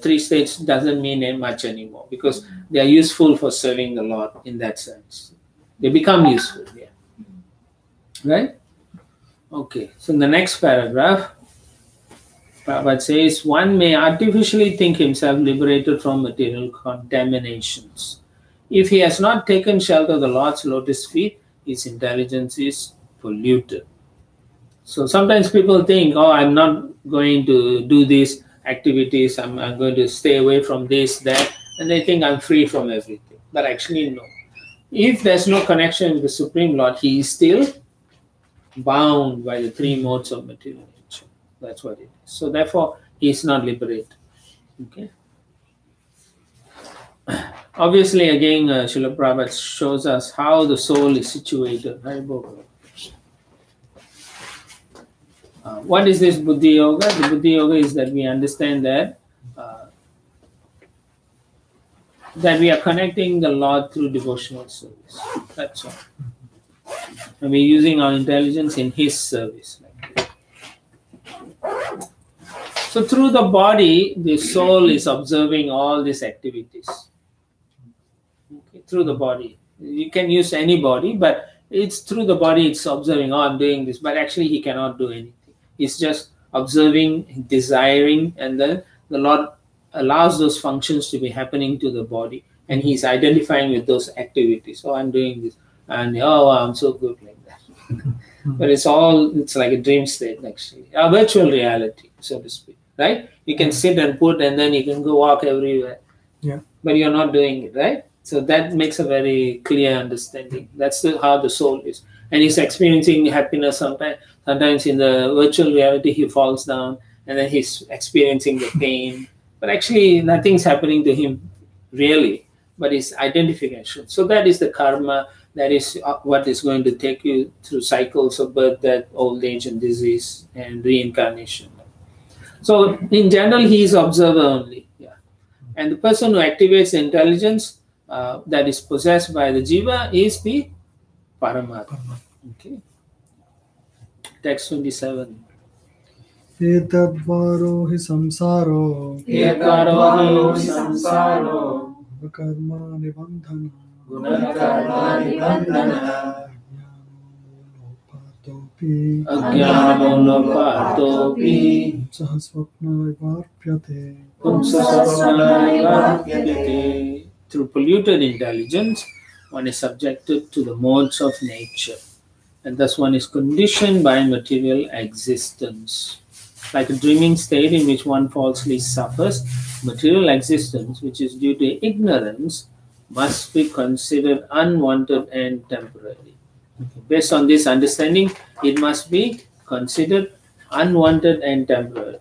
three states doesn't mean much anymore, because they are useful for serving the Lord in that sense. They become useful, yeah. Right? Okay, so in the next paragraph, Prabhupada says, one may artificially think himself liberated from material contaminations. If he has not taken shelter of the Lord's lotus feet, his intelligence is polluted. So sometimes people think, oh, I'm not going to do these activities, I'm going to stay away from this, that, and they think I'm free from everything. But actually, no. If there's no connection with the Supreme Lord, he is still bound by the three modes of material nature. That's what it is. So therefore, he is not liberated. Okay. Obviously, again, Srila Prabhupada shows us how the soul is situated. What is this Buddhi Yoga? The Buddhi Yoga is that we understand that we are connecting the Lord through devotional service. That's all. And we're using our intelligence in His service. So through the body, the soul is observing all these activities. Okay, through the body. You can use any body, but it's through the body it's observing, oh, I'm doing this, but actually he cannot do anything. He's just observing, desiring, and then the Lord allows those functions to be happening to the body, and he's identifying with those activities. Oh, I'm doing this, and oh, I'm so good like that. But it's like a dream state, actually, a virtual reality, so to speak, right? You can sit and put, and then you can go walk everywhere. Yeah. But you're not doing it, right? So that makes a very clear understanding. That's how the soul is. And he's experiencing happiness sometimes. Sometimes in the virtual reality, he falls down, and then he's experiencing the pain. But actually, nothing's happening to him really, but it's identification. So that is the karma. That is what is going to take you through cycles of birth, death, old age, and disease, and reincarnation. So in general, he is observer only. Yeah. And the person who activates the intelligence that is possessed by the jiva is the Paramatma. Okay. Text 27. Etadvaro hi samsaro Ekaro hi samsaro karma nibandhana gunakarma nibandhana patopi ajnanamopatopi sahasvapna varpyate pumsasasana. Through polluted intelligence, one is subjected to the modes of nature, and thus one is conditioned by material existence. Like a dreaming state in which one falsely suffers, material existence, which is due to ignorance, must be considered unwanted and temporary. Based on this understanding, it must be considered unwanted and temporary.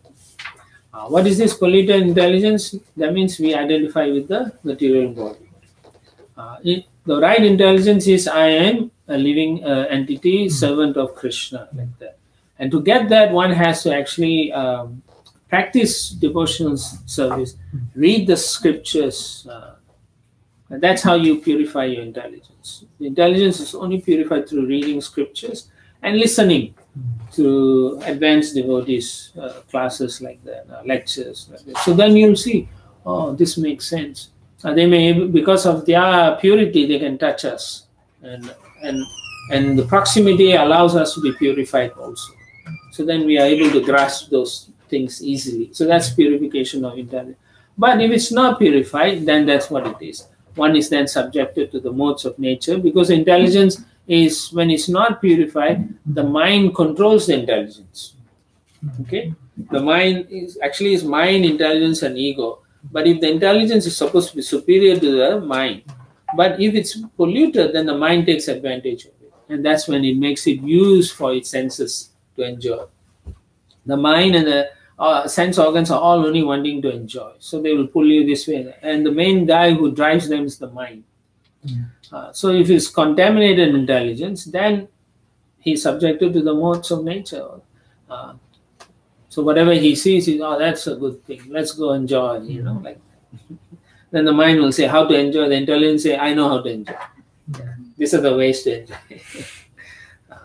What is this polluted intelligence? That means we identify with the material body. The right intelligence is I am a living entity, servant of Krishna, like that. And to get that, one has to actually practice devotional service, read the scriptures. And that's how you purify your intelligence. The intelligence is only purified through reading scriptures and listening to advanced devotees classes like that, lectures like that. So then you'll see, oh, this makes sense. They may, because of their purity, they can touch us, and the proximity allows us to be purified also. So then we are able to grasp those things easily. So that's purification of intelligence. But if it's not purified, then that's what it is. One is then subjected to the modes of nature, because intelligence is, when it's not purified, the mind controls the intelligence. Okay, the mind is mind, intelligence, and ego. But if the intelligence is supposed to be superior to the mind, but if it's polluted, then the mind takes advantage of it, and that's when it makes it use for its senses to enjoy. The mind and the sense organs are all only wanting to enjoy, so they will pull you this way, and the main guy who drives them is the mind. So if it's contaminated intelligence, then he's subjected to the modes of nature. So whatever he sees is, oh, that's a good thing, let's go enjoy, like that. Then the mind will say how to enjoy, the intelligence say, I know how to enjoy. These are the ways to enjoy.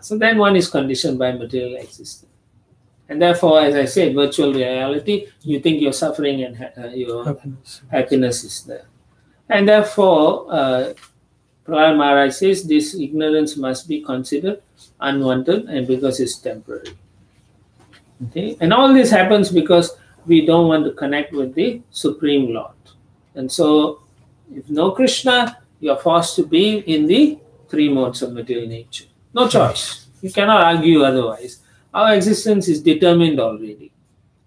So then one is conditioned by material existence. And therefore, as I said, virtual reality, you think you're suffering and your happiness is there. And therefore, Prahlad Maharaj says this ignorance must be considered unwanted, and because it's temporary. Okay, and all this happens because we don't want to connect with the Supreme Lord. And so, if no Krishna, you're forced to be in the three modes of material nature. No choice. You cannot argue otherwise. Our existence is determined already.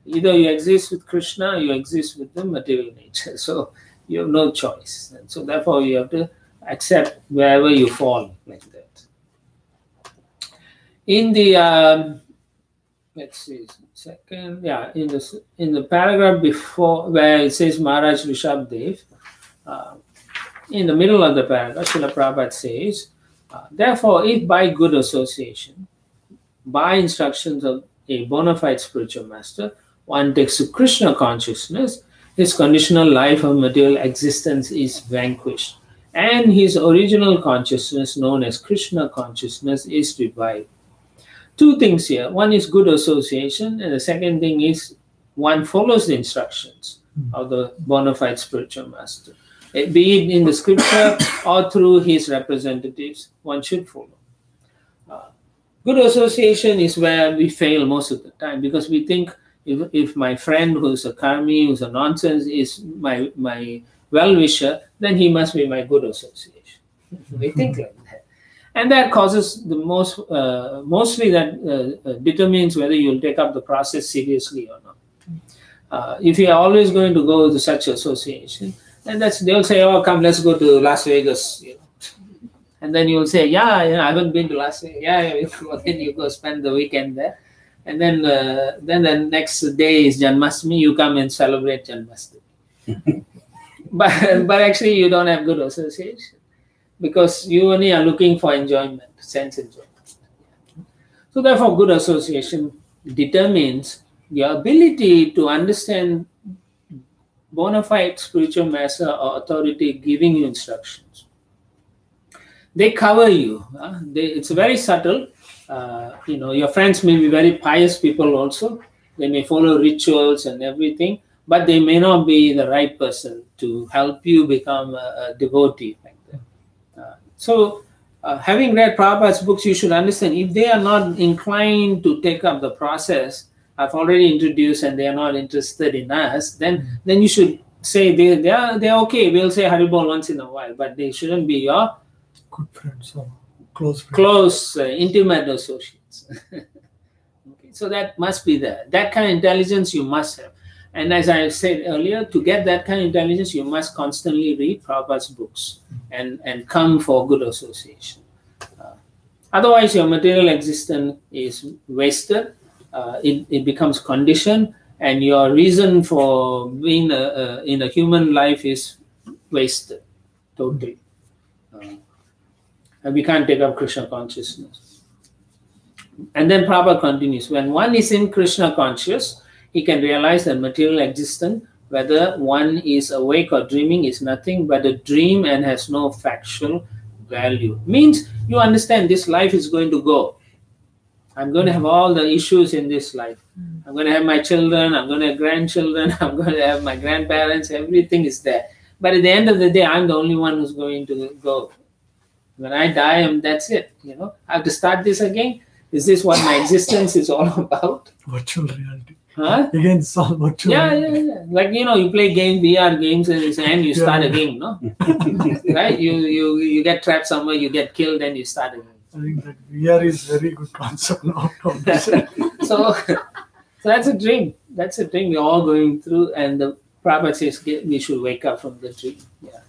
Either you exist with Krishna or you exist with the material nature. So you have no choice. And so therefore you have to accept wherever you fall like that. In the let's see, second, yeah, in the paragraph before where it says Maharaj Rishabdev, in the middle of the paragraph, Srila Prabhupada says, therefore, if by good association, by instructions of a bona fide spiritual master, one takes to Krishna consciousness, his conditional life of material existence is vanquished, and his original consciousness, known as Krishna consciousness, is revived. Two things here. One is good association, and the second thing is one follows the instructions of the bona fide spiritual master. Be it in the scripture or through his representatives, one should follow. Good association is where we fail most of the time, because we think if my friend who's a karmi, who's a nonsense, is my well-wisher, then he must be my good association. We think like that. And that causes the mostly that determines whether you'll take up the process seriously or not. If you are always going to go to such association, and they'll say, oh, come, let's go to Las Vegas, And then you'll say, yeah, I haven't been to Las Vegas. Yeah, then you go spend the weekend there. And then the next day is Janmashtami, you come and celebrate Janmashtami. but actually you don't have good association, because you only are looking for enjoyment, sense enjoyment. So therefore, good association determines your ability to understand bona fide spiritual master or authority giving you instructions. They cover you. It's very subtle. Your friends may be very pious people also. They may follow rituals and everything, but they may not be the right person to help you become a devotee like that. So having read Prabhupada's books, you should understand, if they are not inclined to take up the process I've already introduced and they are not interested in us, then you should say they're okay. We'll say Haribol once in a while, but they shouldn't be your good friends or close friends. Close, intimate associates. Okay, so that must be there. That kind of intelligence you must have. And as I said earlier, to get that kind of intelligence, you must constantly read Prabhupada's books and come for good association. Otherwise, your material existence is wasted. It becomes conditioned, and your reason for being in a human life is wasted totally. And we can't take up Krishna consciousness. And then Prabhupada continues, when one is in Krishna conscious, he can realize that material existence, whether one is awake or dreaming, is nothing but a dream and has no factual value. Means you understand this life is going to go. I'm going to have all the issues in this life. I'm going to have my children, I'm going to have grandchildren, I'm going to have my grandparents, everything is there. But at the end of the day, I'm the only one who's going to go. When I die, that's it. I have to start this again. Is this what my existence is all about? Virtual reality. Huh? Again, it's all virtual reality. Yeah. Like, you play games, VR games, and you start again, no? Right? You get trapped somewhere, you get killed, and you start again. I think that VR is very good concept now. So that's a dream. That's a dream we're all going through, and the Prabhupada says we should wake up from the dream. Yeah.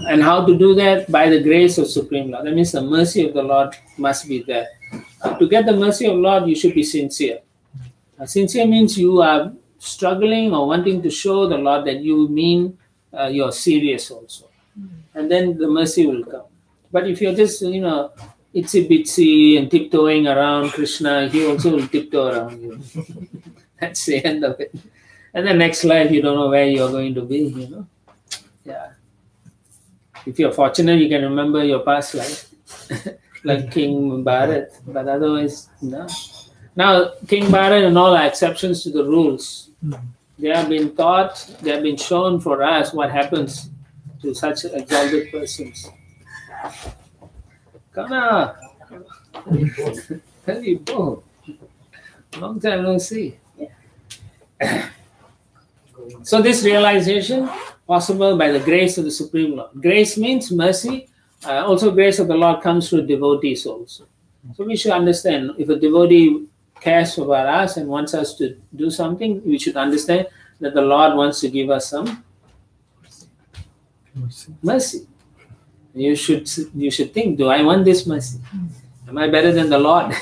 And how to do that? By the grace of Supreme Lord. That means the mercy of the Lord must be there. To get the mercy of Lord, you should be sincere. Sincere means you are struggling or wanting to show the Lord that you mean you're serious also. And then the mercy will come. But if you're just, itsy bitsy and tiptoeing around Krishna, he also will tiptoe around you. That's the end of it. And the next life, you don't know where you're going to be, Yeah. If you're fortunate, you can remember your past life, like King Bharat. But otherwise, no. Now, King Bharat and all are exceptions to the rules. They have been taught, they have been shown for us what happens to such exalted persons. Kana, long time no see. So this realization possible by the grace of the Supreme Lord. Grace means mercy. Also, grace of the Lord comes through devotees also. So we should understand, if a devotee cares about us and wants us to do something, we should understand that the Lord wants to give us some mercy. You should think, do I want this mercy? Am I better than the Lord?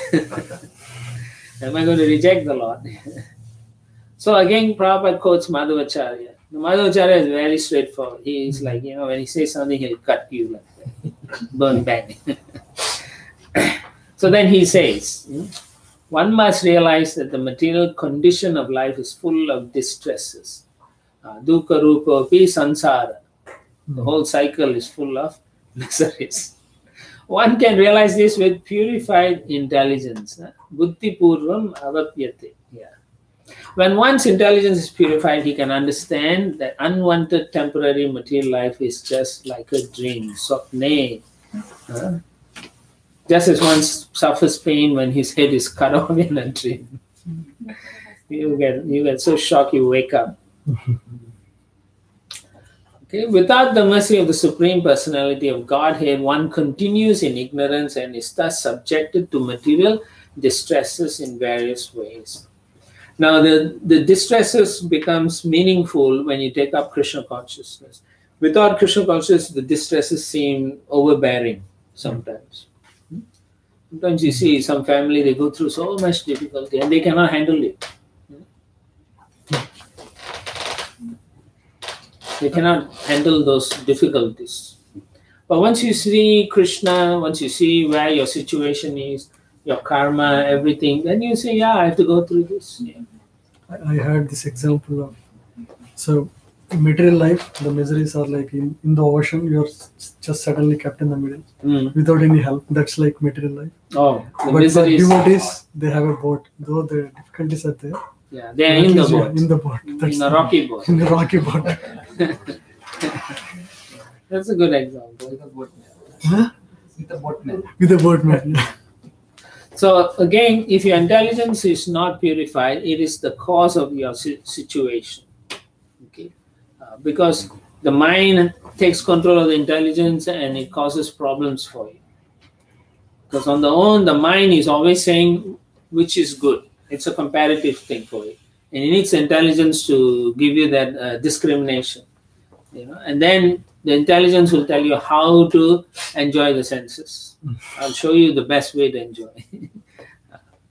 Am I going to reject the Lord? So again, Prabhupada quotes Madhavacharya. Madhavacharya is very straightforward. He is like, when he says something, he'll cut you like that. Burn bang. So then he says, one must realize that the material condition of life is full of distresses. Dukkha rupa pi sansara. The whole cycle is full of miseries. One can realize this with purified intelligence. Buddhi purvam avapyate. Yeah. When one's intelligence is purified, he can understand that unwanted temporary material life is just like a dream. Swapne. Just as one suffers pain when his head is cut off in a dream. You get so shocked you wake up. Okay? Without the mercy of the Supreme Personality of Godhead, one continues in ignorance and is thus subjected to material distresses in various ways. Now, the distresses becomes meaningful when you take up Krishna consciousness. Without Krishna consciousness, the distresses seem overbearing sometimes. Sometimes you see some family, they go through so much difficulty and they cannot handle it. They cannot handle those difficulties. But once you see Krishna, once you see where your situation is, your karma, everything, then you say, yeah, I have to go through this. Yeah. I heard this example of, so in material life, the miseries are like in the ocean, you're just suddenly kept in the middle without any help. That's like material life. Oh, the but miseries. devotees, they have a boat. Though the difficulties are there. Yeah, they are in the boat. In the boat. That's in the rocky boat. In the rocky boat. That's a good example. With a boatman. Huh? With a boatman. With a boatman. Yeah. So again, if your intelligence is not purified, it is the cause of your situation. Okay, because the mind takes control of the intelligence and it causes problems for you. Because on the own, the mind is always saying which is good. It's a comparative thing for you, and it needs intelligence to give you that discrimination. And then the intelligence will tell you how to enjoy the senses. I'll show you the best way to enjoy.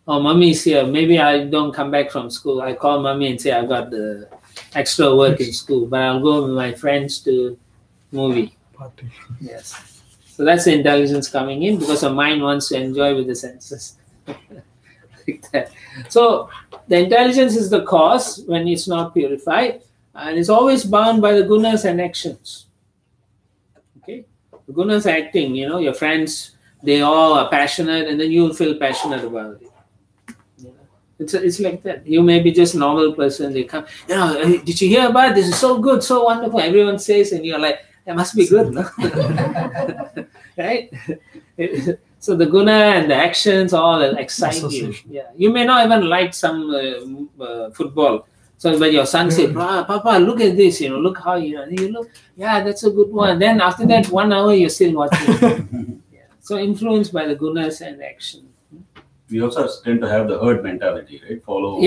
Oh, mommy is here. Maybe I don't come back from school. I call mommy and say I've got the extra work in school, but I'll go with my friends to movie. Party. Yes. So that's the intelligence coming in because the mind wants to enjoy with the senses. Like that. So the intelligence is the cause when it's not purified, and it's always bound by the gunas and actions. Okay, the gunas acting, your friends, they all are passionate, and then you feel passionate about it. It's like that. You may be just a normal person. They come, did you hear about this? It's so good, so wonderful. Everyone says, and you're like, that must be good, no? Right? So the guna and the actions all excite you. Yeah, you may not even like some football. So when your son says, Papa, look at this, look how you look. Yeah, that's a good one. Then after that 1 hour, you're still watching. Yeah. So influenced by the gunas and action. We also tend to have the herd mentality, right? Follow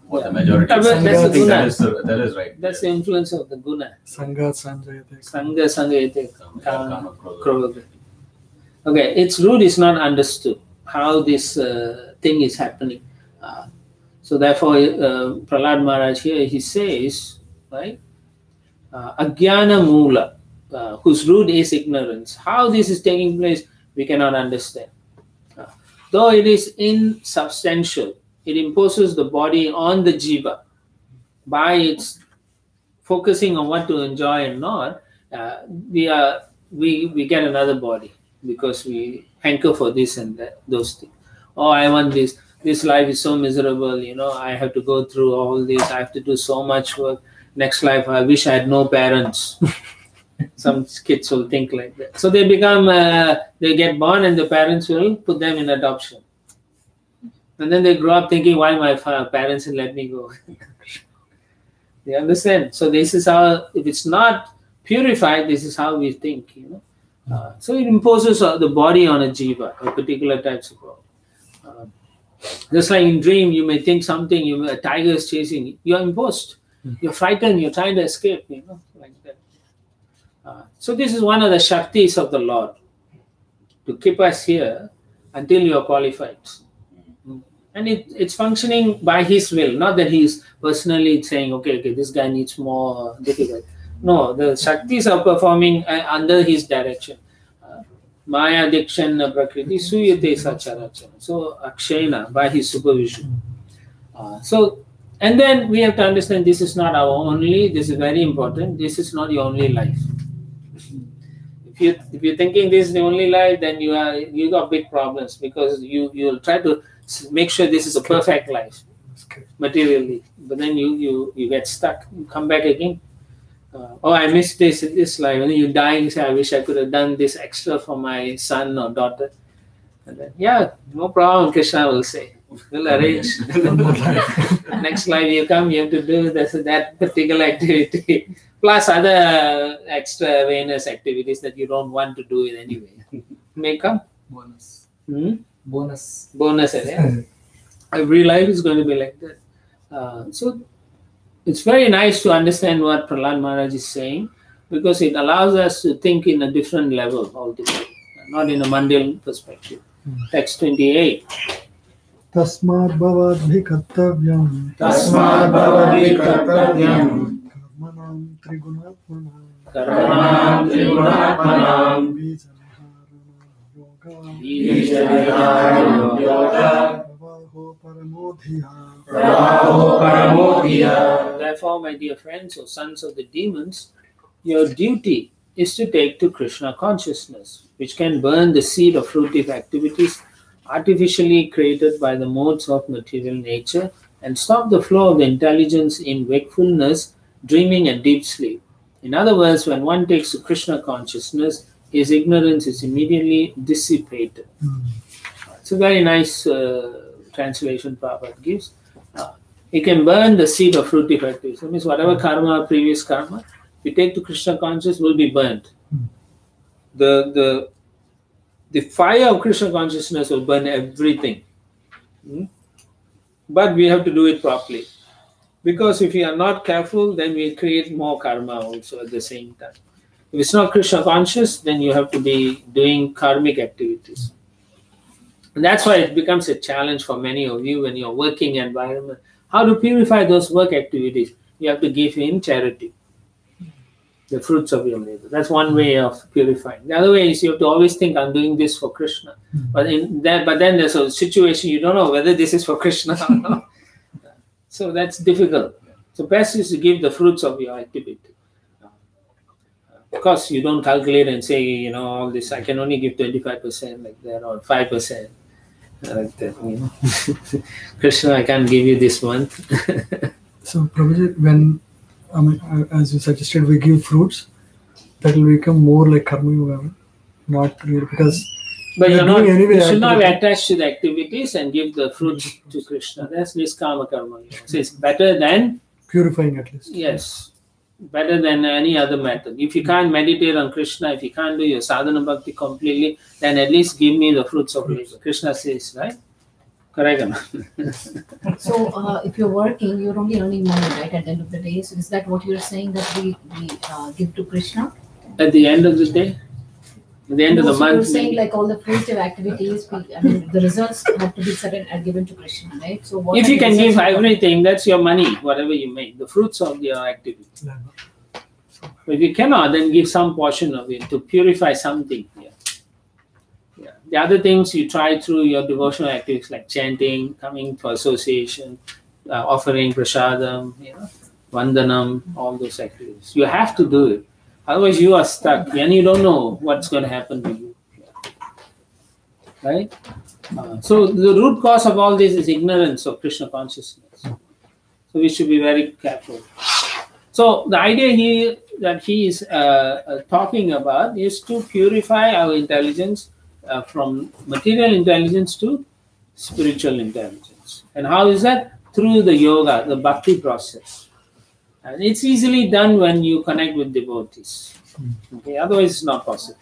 what the majority That's the guna. That is right. That's the influence of the guna. Sangha sanjayate. Sangha sanjayate. Krodha. Okay, its root is not understood, how this thing is happening. So therefore, Prahlad Maharaj here, he says, right, Ajnana Mula, whose root is ignorance. How this is taking place, we cannot understand. Though it is insubstantial, it imposes the body on the jiva. By its focusing on what to enjoy and not, we get another body because we hanker for this and that, those things. Oh, I want this. This life is so miserable, I have to go through all this. I have to do so much work. Next life, I wish I had no parents. Some kids will think like that. So they become, they get born and the parents will put them in adoption. And then they grow up thinking, why my parents didn't let me go? You understand? So this is how, if it's not purified, this is how we think, So it imposes the body on a jiva, a particular types of body. Just like in dream, you may think something, a tiger is chasing you. You're imposed. You're frightened. You're trying to escape, like that. So this is one of the Shaktis of the Lord, to keep us here until you are qualified. And it's functioning by His will, not that He's personally saying, okay, this guy needs more difficult. No, the Shaktis are performing under His direction. Maya Dikshan Prakriti Suyate Sacharachana. So Akshayana, by His supervision. And then we have to understand this is not our only, this is very important, this is not your only life. If you're thinking this is the only life, then you got big problems, because you'll try to make sure this is a perfect life materially, but then you get stuck. You come back again. I missed this in this life. And then you die and you say, I wish I could have done this extra for my son or daughter. And then, no problem, Krishna will say. We'll arrange. Next life you come, you have to do that particular activity. Plus other extraneous activities that you don't want to do in any way. May come. Bonus. Bonus. Every life is going to be like that. So it's very nice to understand what Prahlad Maharaj is saying, because it allows us to think in a different level altogether, not in a mundane perspective. Text 28. Tasmad bhavadhi kartavyam. Tasmad bhavadhi kartavyam. Karmanam trigunatmanam. Karmanam trigunatmanam. Bijaviharana yoga. Pravaho paramodhiya. Pravaho paramodhiya. Therefore, my dear friends, or sons of the demons, your duty is to take to Krishna consciousness, which can burn the seed of fruitive activities artificially created by the modes of material nature, and stop the flow of the intelligence in wakefulness, dreaming and deep sleep. In other words, when one takes to Krishna consciousness, his ignorance is immediately dissipated. It's a very nice translation Prabhupada gives. He can burn the seed of fruitive activities. That means whatever karma, previous karma, we take to Krishna consciousness will be burnt. The fire of Krishna consciousness will burn everything. But we have to do it properly. Because if we are not careful, then we create more karma also at the same time. If it's not Krishna conscious, then you have to be doing karmic activities. And that's why it becomes a challenge for many of you when you're working environment. How to purify those work activities? You have to give in charity. The fruits of your labor. That's one way of purifying. The other way is you have to always think, I'm doing this for Krishna. But then there's a situation you don't know whether this is for Krishna or not. So that's difficult. So best is to give the fruits of your activity. Of course, you don't calculate and say, all this, I can only give 25% like that, or 5% like that. Krishna, I can't give you this month. So, Prabhuji, when as you suggested, we give fruits, that will become more like karma yoga, not really, because. But you should not be attached to the activities and give the fruits to Krishna. That's niskama karma. So it's better than purifying, at least. Yes, better than any other method. If you can't meditate on Krishna, if you can't do your sadhana bhakti completely, then at least give me the fruits of labor. Krishna says, right? Correct. So if you're working, you're only earning money, right, at the end of the day. So is that what you're saying, that we give to Krishna? At the end of the day? At the end of the month? You're saying like all the fruitive activities, the results have to be certain and given to Krishna, right? So what if you can give everything, that's your money, whatever you make, the fruits of your activity. But if you cannot, then give some portion of it to purify something. Yeah. The other things you try through your devotional activities like chanting, coming for association, offering prasadam, vandanam, all those activities. You have to do it. Otherwise you are stuck and you don't know what's going to happen to you. Right? So the root cause of all this is ignorance of Krishna consciousness. So we should be very careful. So the idea here that he is talking about is to purify our intelligence from material intelligence to spiritual intelligence. And how is that? Through the yoga, the bhakti process. And it's easily done when you connect with devotees. Okay, otherwise it's not possible.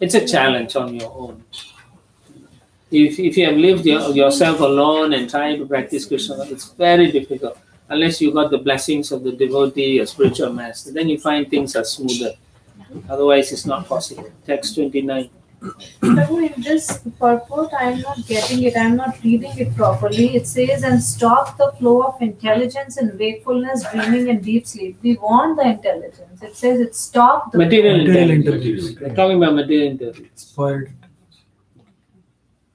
It's a challenge on your own. If you have lived yourself alone and trying to practice Krishna, it's very difficult. Unless you got the blessings of the devotee or spiritual master, then you find things are smoother. Otherwise, it's not possible. Text 29. Prabhu, in this purport, I am not getting it. I am not reading it properly. It says, and stop the flow of intelligence in wakefulness, dreaming, and deep sleep. We want the intelligence. It says it stop the Material intelligence. intelligence. We're talking about material intelligence. Spoiled.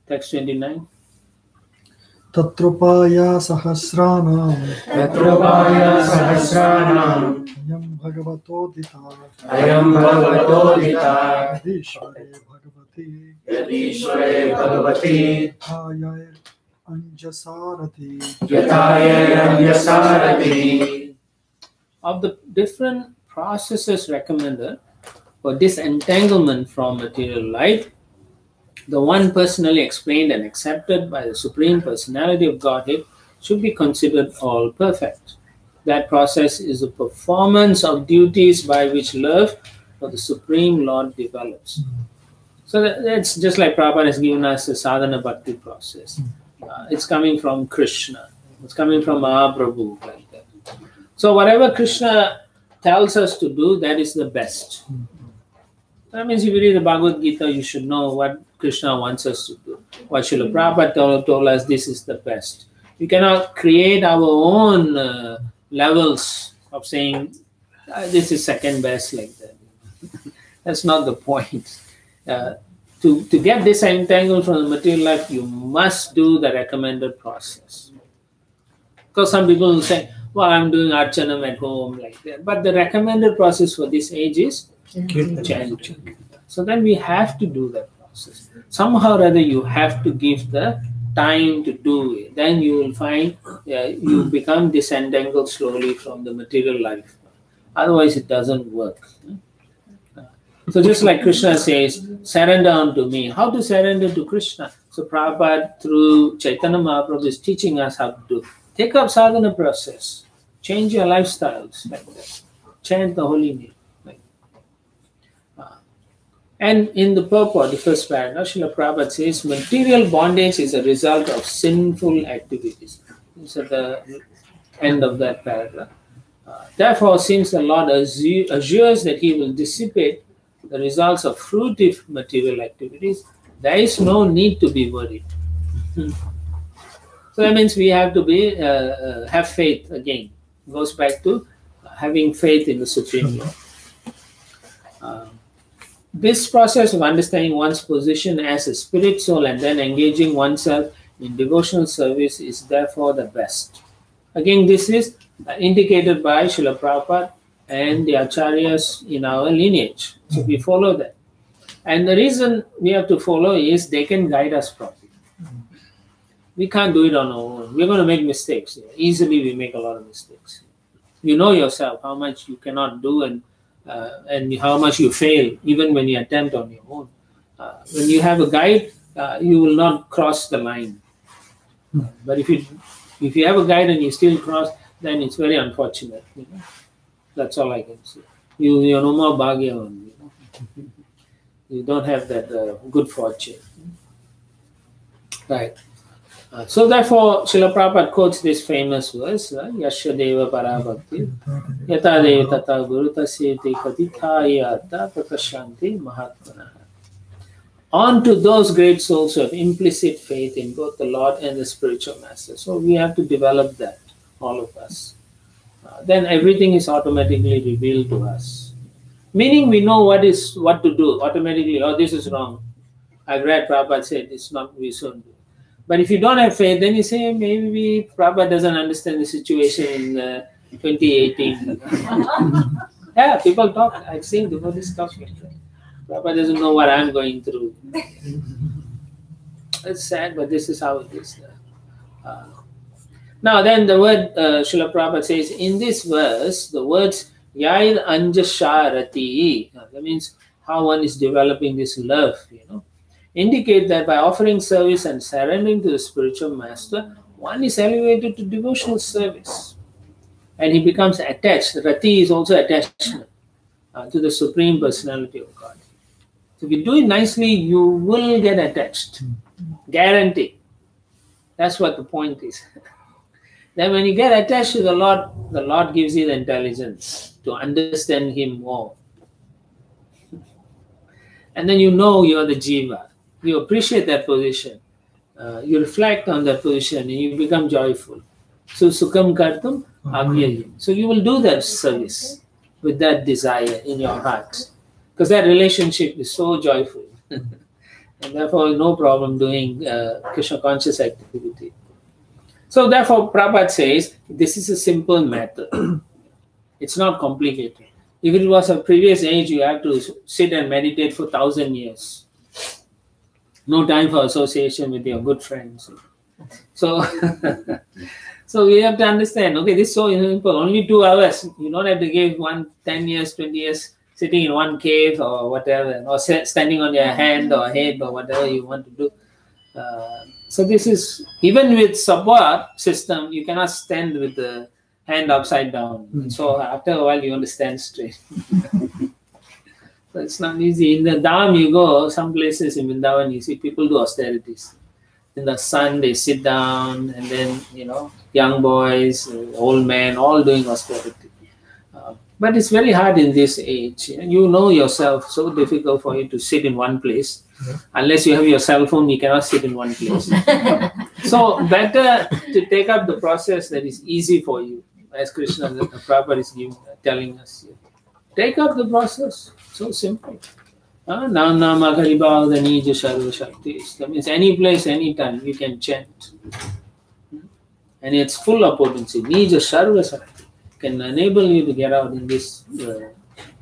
Text 29. Tatrupaya sahasranam Tatrupaya sahasranam ayam bhagavatodita ayam bhagavatodita yadishvare bhagavati yadishvare bhagavati ayayar anjasarati yathaya yasarati. Of the different processes recommended for disentanglement from material life, the one personally explained and accepted by the Supreme Personality of Godhead should be considered all perfect. That process is the performance of duties by which love for the Supreme Lord develops. So that's just like Prabhupada has given us the sadhana bhakti process. It's coming from Krishna. It's coming from Mahaprabhu, like that. So whatever Krishna tells us to do, that is the best. That means if you read the Bhagavad Gita, you should know what Krishna wants us to do. What Srila Prabhupada told us, this is the best. We cannot create our own levels of saying, this is second best, like that. That's not the point. To get disentangled from the material life, you must do the recommended process. Because some people will say, well, I'm doing archanam at home, like that. But the recommended process for this age is chanting. So then we have to do that process. Somehow or other, you have to give the time to do it. Then you will find you become disentangled slowly from the material life. Otherwise, it doesn't work. So just like Krishna says, surrender unto me. How to surrender to Krishna? So Prabhupada, through Chaitanya Mahaprabhu, is teaching us how to do. Take up sadhana process. Change your lifestyles like that. Chant the holy name. And in the purport, the first paragraph, Srila Prabhupada says, material bondage is a result of sinful activities. This is at the end of that paragraph. Therefore, since the Lord assures that He will dissipate the results of fruitive material activities, there is no need to be worried. So that means we have to be have faith again. It goes back to having faith in the Supreme Lord. This process of understanding one's position as a spirit soul and then engaging oneself in devotional service is therefore the best. Again, this is indicated by Srila Prabhupada and the Acharyas in our lineage. So we follow that. And the reason we have to follow is they can guide us properly. We can't do it on our own. We're going to make mistakes. Easily we make a lot of mistakes. You know yourself how much you cannot do and how much you fail even when you attempt on your own. When you have a guide, you will not cross the line. But if you have a guide and you still cross, then it's very unfortunate. That's all I can say. You're no more bhagyavan. You don't have that good fortune. Right. So therefore, Srila Prabhupada quotes this famous verse, Yasya Deva Parabhakti, Yata Deva Tata Guru Tasyeti Katithaya Atta Prakashanti Mahatmanaha. On to those great souls who have implicit faith in both the Lord and the spiritual master. So we have to develop that, all of us. Then everything is automatically revealed to us. Meaning we know what to do automatically. Oh, this is wrong. I've read Prabhupada said it's not we shouldn't do. But if you don't have faith, then you say maybe Prabhupada doesn't understand the situation in 2018. Yeah, people talk. I've seen devotees talk. Prabhupada doesn't know what I'm going through. It's sad, but this is how it is. Now then the word Srila Prabhupada says, in this verse, the words Yair Anjasharati, that means how one is developing this love, indicate that by offering service and surrendering to the spiritual master, one is elevated to devotional service. And he becomes attached. Rati is also attachment to the Supreme Personality of God. So if you do it nicely, you will get attached. Guarantee. That's what the point is. Then when you get attached to the Lord gives you the intelligence to understand Him more. And then you know you're the Jiva. You appreciate that position. You reflect on that position and you become joyful. So Sukham Kartum Avyayam. So you will do that service with that desire in your heart. Because that relationship is so joyful. And therefore no problem doing Krishna conscious activity. So therefore Prabhupada says, this is a simple matter. It's not complicated. If it was a previous age, you have to sit and meditate for 1,000 years. No time for association with your good friends. So, so we have to understand, okay, this is so simple, only 2 hours. You don't have to give 10 years, 20 years sitting in one cave or whatever, or standing on your hand or head or whatever you want to do. So this is, even with support system, you cannot stand with the hand upside down. So after a while, you understand straight. So it's not easy. In the Dham, you go, some places in Vrindavan, you see people do austerities. In the sun, they sit down, and then, young boys, old men, all doing austerity. But it's very hard in this age. You know yourself, so difficult for you to sit in one place. Yeah. Unless you have your cell phone, you cannot sit in one place. So better to take up the process that is easy for you, as Krishna Prabhupada is telling us here. Take up the process. So simple. That means any place, anytime, you can chant. And it's full of potency. Nija Sarva Shakti can enable you to get out in this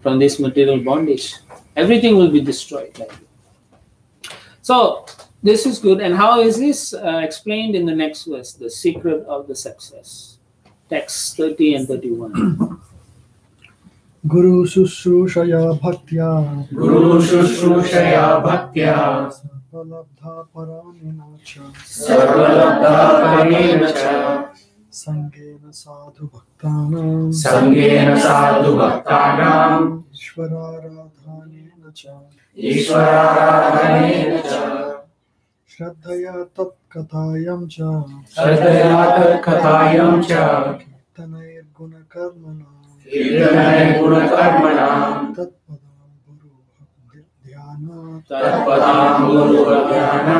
from this material bondage. Everything will be destroyed. So this is good. And how is this explained in the next verse? The secret of the success. Text 30 and 31. Guru Shushrusaya Bhaktya Sarvalabdha Paramina Sangena Sadhu Bhaktanam Ishvararadhanena cha Shraddhaya Tat Kathayam cha Kirtanayir Gunakarmanam Tatpadam Guru Dhyana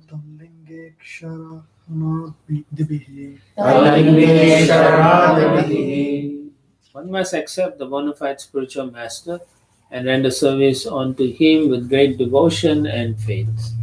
Tamlinge Ksharadibihi. One must accept the bona fide spiritual master and render service unto him with great devotion and faith.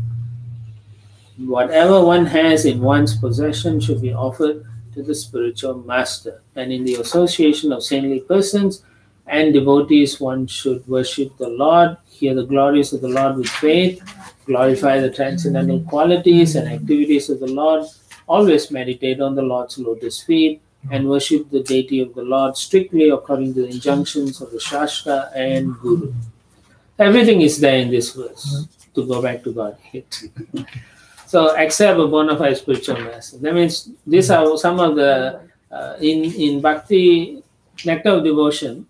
Whatever one has in one's possession should be offered to the spiritual master, and in the association of saintly persons and devotees one should worship the Lord, hear the glories of the Lord with faith, glorify the transcendental qualities and activities of the Lord, always meditate on the Lord's lotus feet, and worship the deity of the Lord strictly according to the injunctions of the Shastra and Guru. Everything is there in this verse to go back to Godhead. So accept a bona fide spiritual master. That means these are some of the, in Bhakti, Nectar of Devotion,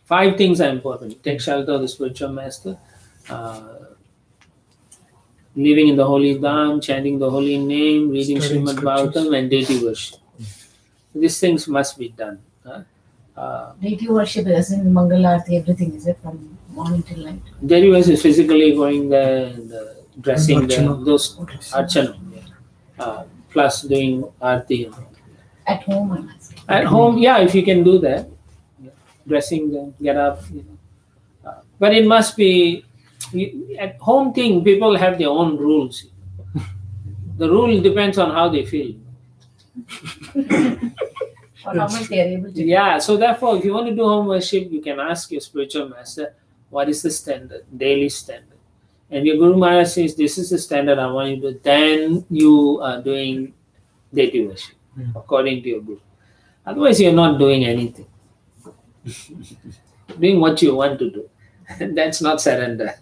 5 things are important. Take shelter of the spiritual master, living in the holy Dham, chanting the holy name, reading Srimad Bhagavatam, and deity worship. These things must be done. Deity worship is in Mangalarti, everything is it from morning till night? Deity worship is physically going there and dressing there, those archana, plus doing arti. At home, At home, yeah, if you can do that, dressing them, get up. But it must be, at home thing, people have their own rules. The rule depends on how they feel. Or how much they are able to. Yeah, so therefore, if you want to do home worship, you can ask your spiritual master, what is the standard, daily standard? And your Guru Maharaj says, this is the standard I want you to do. Then you are doing deity worship, according to your Guru. Otherwise, you're not doing anything. Doing what you want to do. That's not surrender.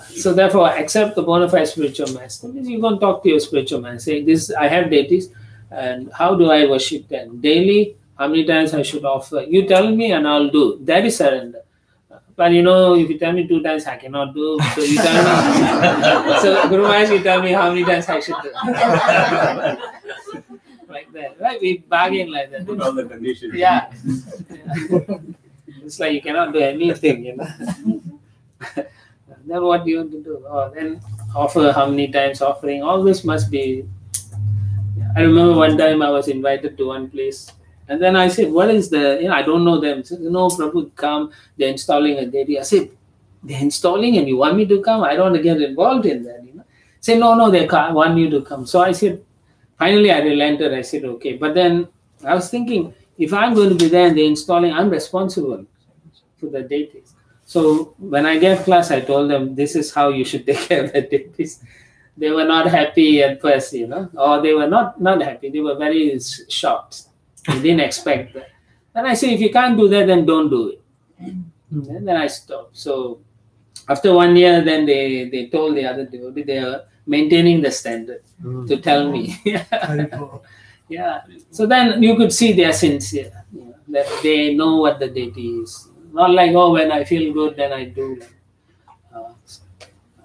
So therefore, accept the bona fide spiritual master. You go and talk to your spiritual master. Say, this, I have deities, and how do I worship them? Daily, how many times I should offer? You tell me and I'll do. That is surrender. But if you tell me 2 times, I cannot do. So you tell me. So Guru Maharaj, you tell me how many times I should do. Like that, right? We bargain like that. Put all the conditions. Yeah. It's like you cannot do anything, Then what do you want to do? Then offer how many times offering? All this must be. I remember one time I was invited to one place, and then I said, "What is the? I don't know them." So, no, Prabhu, come. They're installing a deity. I said, "They're installing, and you want me to come? I don't want to get involved in that." Say, "No, they can't want you to come." So I said, finally, I relented. I said, "Okay," but then I was thinking, if I'm going to be there and they're installing, I'm responsible for the deities. So when I gave class, I told them, this is how you should take care of the deities. They were not happy at first, or they were not happy. They were very shocked. They didn't expect that. Then I said, if you can't do that, then don't do it. And then I stopped. So after 1 year, then they told the other devotee they are maintaining the standard to tell me. Yeah. So then you could see they are sincere, that they know what the deity is. Not like, when I feel good, then I do.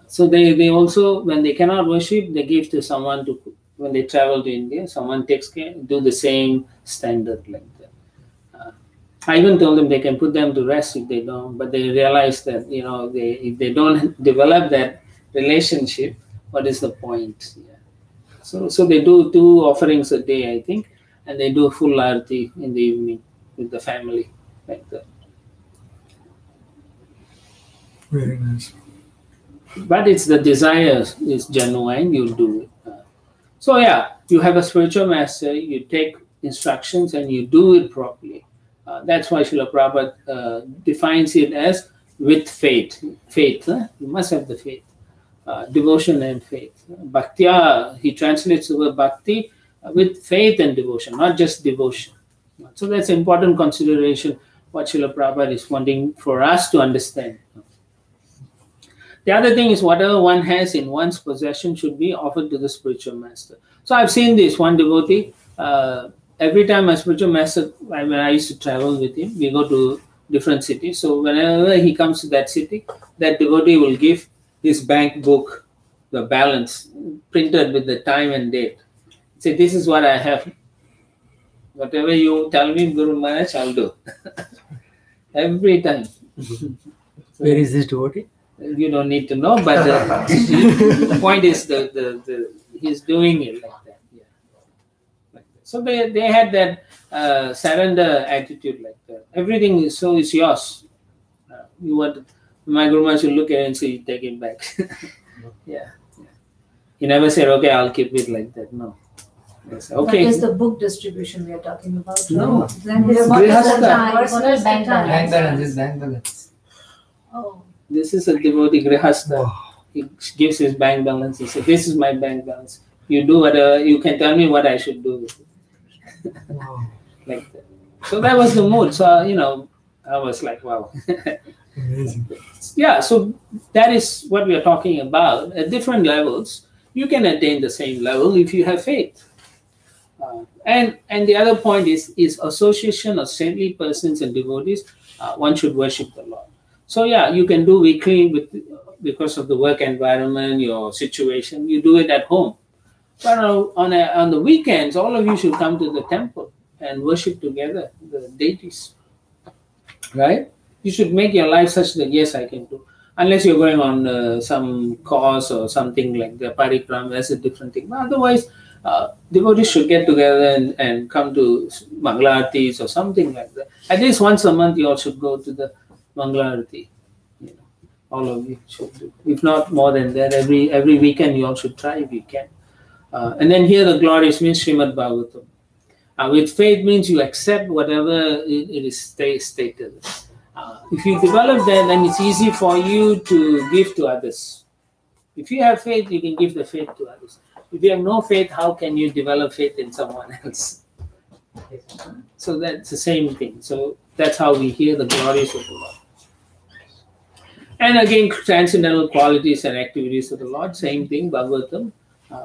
So they also, when they cannot worship, they give to someone when they travel to India, someone takes care, do the same standard like that. I even told them they can put them to rest if they don't, but they realize that, if they don't develop that relationship, what is the point? Yeah. So they do 2 offerings a day, I think, and they do a full arati in the evening with the family like that. Very nice. But it's the desire is genuine, you'll do it. So you have a spiritual master, you take instructions and you do it properly. That's why Srila Prabhupada defines it as with faith. Faith, you must have the faith. Devotion and faith. Bhaktya, he translates the word bhakti with faith and devotion, not just devotion. So that's an important consideration, what Srila Prabhupada is wanting for us to understand. The other thing is whatever one has in one's possession should be offered to the spiritual master. So I've seen this, one devotee, every time my spiritual master, when I used to travel with him, we go to different cities. So whenever he comes to that city, that devotee will give his bank book, the balance, printed with the time and date. Say, this is what I have. Whatever you tell me, Guru Maharaj, I'll do. Every time. Where is this devotee? You don't need to know, but the point is he's doing it like that. Yeah. Like that. So they had that surrender attitude like that. Everything is yours. You want my Guru Maharaj will look at it and say, take it back. Yeah. He never said, okay, I'll keep it like that. No. Yes. Okay. That is the book distribution we are talking about. No. Then what is the time? What is the Bank time? balance is bank balance. Oh. This is a devotee grihastha. He gives his bank balance. He says, this is my bank balance. You do whatever, you can tell me what I should do with it. Like that. So that was the mood. So, I was like, wow. Amazing. Yeah, so that is what we are talking about. At different levels, you can attain the same level if you have faith. And the other point is association of saintly persons and devotees. One should worship the Lord. So you can do weekly because of the work environment, your situation. You do it at home. But on the weekends, all of you should come to the temple and worship together the deities. Right? You should make your life such that, yes, I can do. Unless you're going on some course or something like the parikrama, that's a different thing. But otherwise, devotees should get together and come to Mangala-aartis or something like that. At least once a month, you all should go to the Mangala-aarti. All of you should do. If not more than that, every weekend you all should try if you can. And then here the glories means Srimad Bhagavatam. With faith means you accept whatever it is stated. If you develop that, then it's easy for you to give to others. If you have faith, you can give the faith to others. If you have no faith, how can you develop faith in someone else? So that's the same thing. So that's how we hear the glories of the Lord. And again, transcendental qualities and activities of the Lord, same thing, Bhagavatam.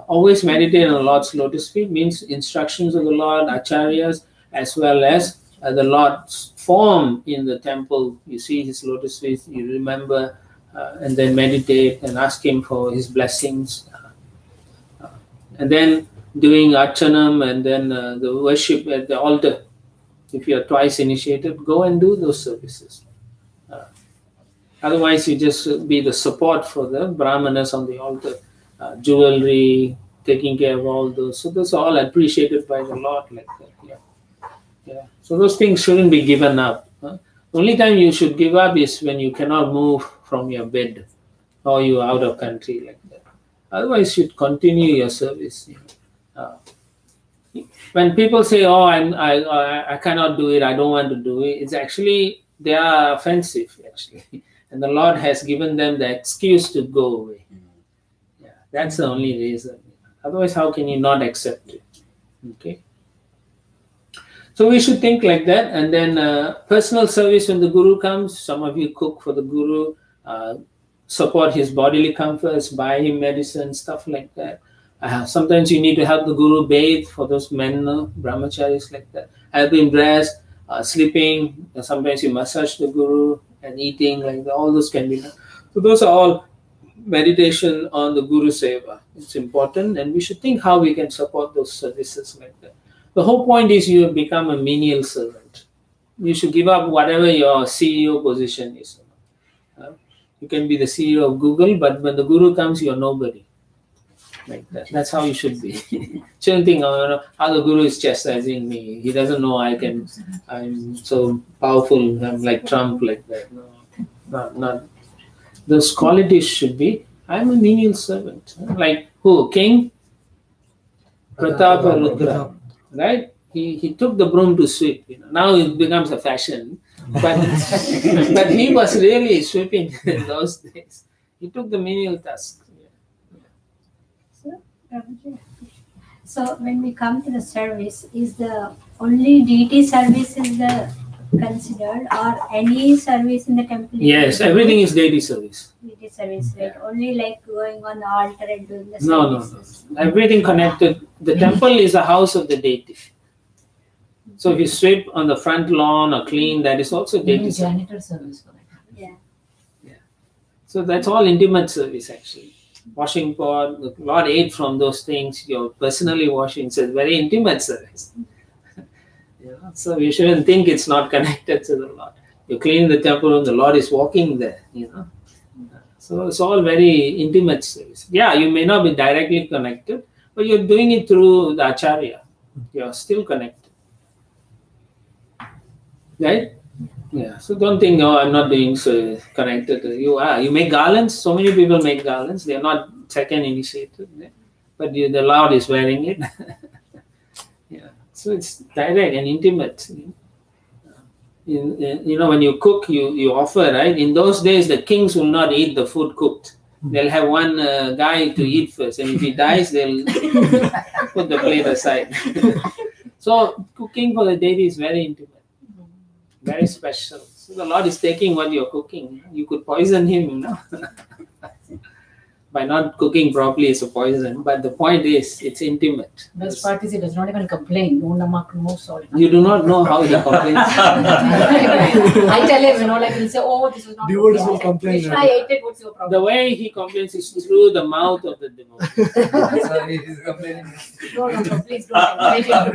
Always meditate on the Lord's lotus feet means instructions of the Lord, acharyas, as well as the Lord's form in the temple. You see his lotus feet, you remember, and then meditate and ask him for his blessings. And then doing archanam and then the worship at the altar. If you are twice initiated, go and do those services. Otherwise, you just be the support for the brahmanas on the altar. Jewelry, taking care of all those. So those are all appreciated by the Lord like that. Yeah. So those things shouldn't be given up. The only time you should give up is when you cannot move from your bed or you're out of country like that. Otherwise, you should continue your service. When people say, "Oh, I cannot do it. I don't want to do it," it's actually they are offensive actually, and the Lord has given them the excuse to go away. Yeah, that's the only reason. Otherwise, how can you not accept it? Okay. So we should think like that, and then personal service when the Guru comes. Some of you cook for the Guru, support his bodily comforts, buy him medicine, stuff like that. Sometimes you need to help the Guru bathe for those men, brahmacharis like that. Help him dress, sleeping. Sometimes you massage the Guru and eating like that. All those can be done. So those are all meditation on the Guru Seva. It's important, and we should think how we can support those services like that. The whole point is you have become a menial servant. You should give up whatever your CEO position is. You can be the CEO of Google, but when the Guru comes, you're nobody. Like that. That's how you should be. Shouldn't think, oh, how the Guru is chastising me. He doesn't know I'm so powerful. I'm like Trump, like that. No, not. Those qualities should be, I'm a menial servant. Like who? King Pratapa Rudra. Right? He took the broom to sweep. Now it becomes a fashion. But, but he was really sweeping in those days. He took the menial task. So when we come to the service, is the only deity service is the considered, or any service in the temple? Yes, everything is deity service. Deity service, right? Only like going on the altar and doing the services. No. Everything connected. The temple is a house of the deity. So if you sweep on the front lawn or clean, that is also deity service. Janitor service for that. Yeah. So that's all intimate service actually. Washing pot, the Lord ate from those things. You're personally washing. So it's very intimate service. So you shouldn't think it's not connected to the Lord. You clean the temple and the Lord is walking there. So it's all very intimate service. Yeah, you may not be directly connected, but you're doing it through the Acharya. You're still connected. Right? Yeah. So don't think, oh, I'm not doing so connected. You are. You make garlands. So many people make garlands. They are not second initiated. But the Lord is wearing it. Yeah. So it's direct and intimate. When you cook, you offer, right? In those days, the kings will not eat the food cooked. They'll have one guy to eat first. And if he dies, they'll put the plate aside. So cooking for the deity is very intimate. Very special. So the Lord is taking what you're cooking. You could poison him, By not cooking properly, it's a poison. But the point is, it's intimate. Best part is he does not even complain. No namak, no salt. You do not know how he complains. I tell him, like he'll say, oh, this is not. Devotees will complain. I ate it. What's your problem? The way he complains is through the mouth of the devotee. Sorry, he's complaining. No, please don't encourage him.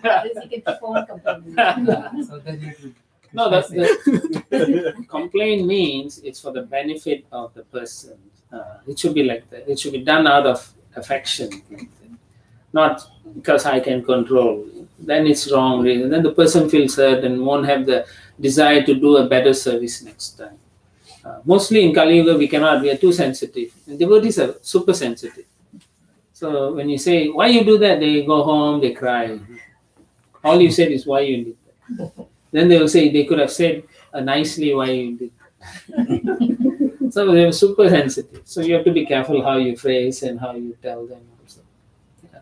He can keep on complaining. So then you No, the complaint means it's for the benefit of the person. It should be like that. It should be done out of affection, not because I can control. Then it's wrong. Then the person feels hurt and won't have the desire to do a better service next time. Mostly in Kali Yuga, we are too sensitive. And devotees are super sensitive. So when you say, why you do that? They go home, they cry. All you said is why you did that. Then they will say, they could have said nicely why you did. So they're super sensitive. So you have to be careful how you phrase and how you tell them. Also. Yeah.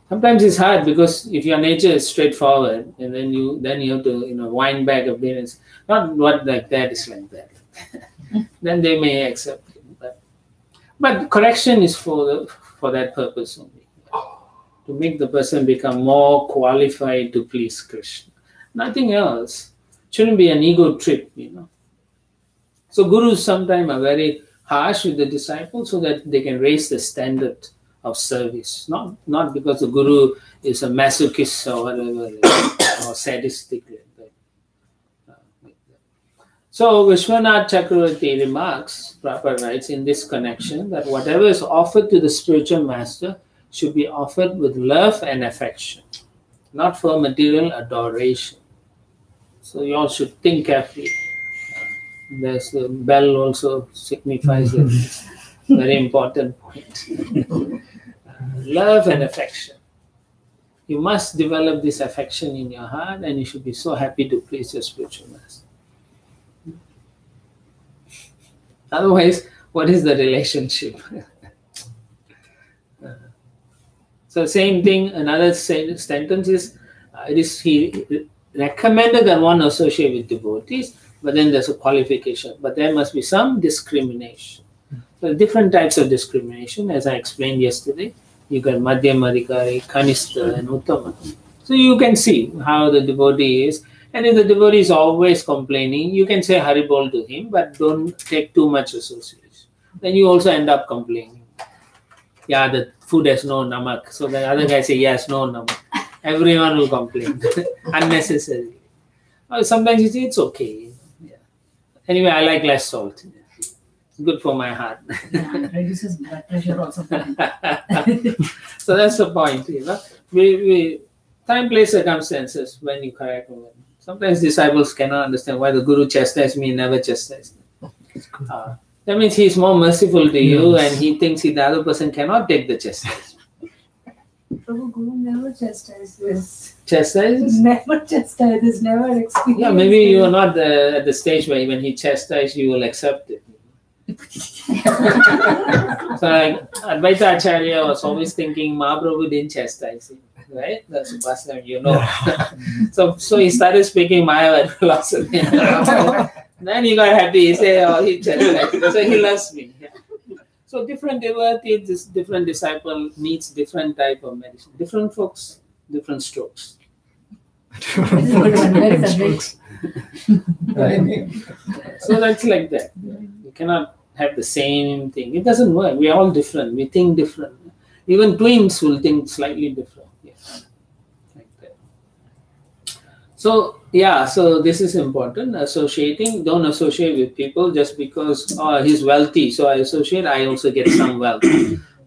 Sometimes it's hard because if your nature is straightforward, and then you have to wind back a bit. And not what like that is like that. Then they may accept it. But correction is for that purpose only. to make the person become more qualified to please Krishna. Nothing else. Shouldn't be an ego trip, So gurus sometimes are very harsh with the disciples so that they can raise the standard of service. Not because the guru is a masochist or whatever, or sadistic like that. So Vishwanath Chakravarti remarks, Prabhupada writes in this connection, that whatever is offered to the spiritual master should be offered with love and affection, not for material adoration. So you all should think carefully. There's the bell also signifies a very important point. Love and affection. You must develop this affection in your heart, and you should be so happy to please your spiritual master. Otherwise, what is the relationship? So same thing, another sentence is, he recommended that one associate with devotees, but then there's a qualification. But there must be some discrimination. So different types of discrimination, as I explained yesterday. You got Madhyam Adhikari, Kanistha, and Uttama. So you can see how the devotee is. And if the devotee is always complaining, you can say Haribol to him, but don't take too much association. Then you also end up complaining. Yeah, the food has no namak. So the other guy say, yes, no namak. Everyone will complain unnecessarily. Sometimes you say, it's okay. Yeah. Anyway, I like less salt. It's good for my heart. Reduces blood pressure also. So that's the point. We time, place, circumstances when you correct one. Sometimes disciples cannot understand why the guru chastised me, never chastised me. That means he's more merciful to you, and he thinks the other person cannot take the chastisement. Prabhu, Guru never chastises. Chastises? Never chastises, never experienced. Yeah, maybe you are not at the stage where when he chastises, you will accept it. So like, Advaita Acharya was always thinking Mahaprabhu didn't chastise him. Right? That's the first time so he started speaking Mayavad philosophy. Then he got happy. He said, oh, he chastised. So he loves me. Yeah. So different devotee, this different disciple needs different type of medicine. Different folks, different strokes. Right? So that's like that. You cannot have the same thing. It doesn't work. We are all different. We think different. Even twins will think slightly different. Like that. So so this is important. Associating, don't associate with people just because he's wealthy, so I associate, I also get some wealth.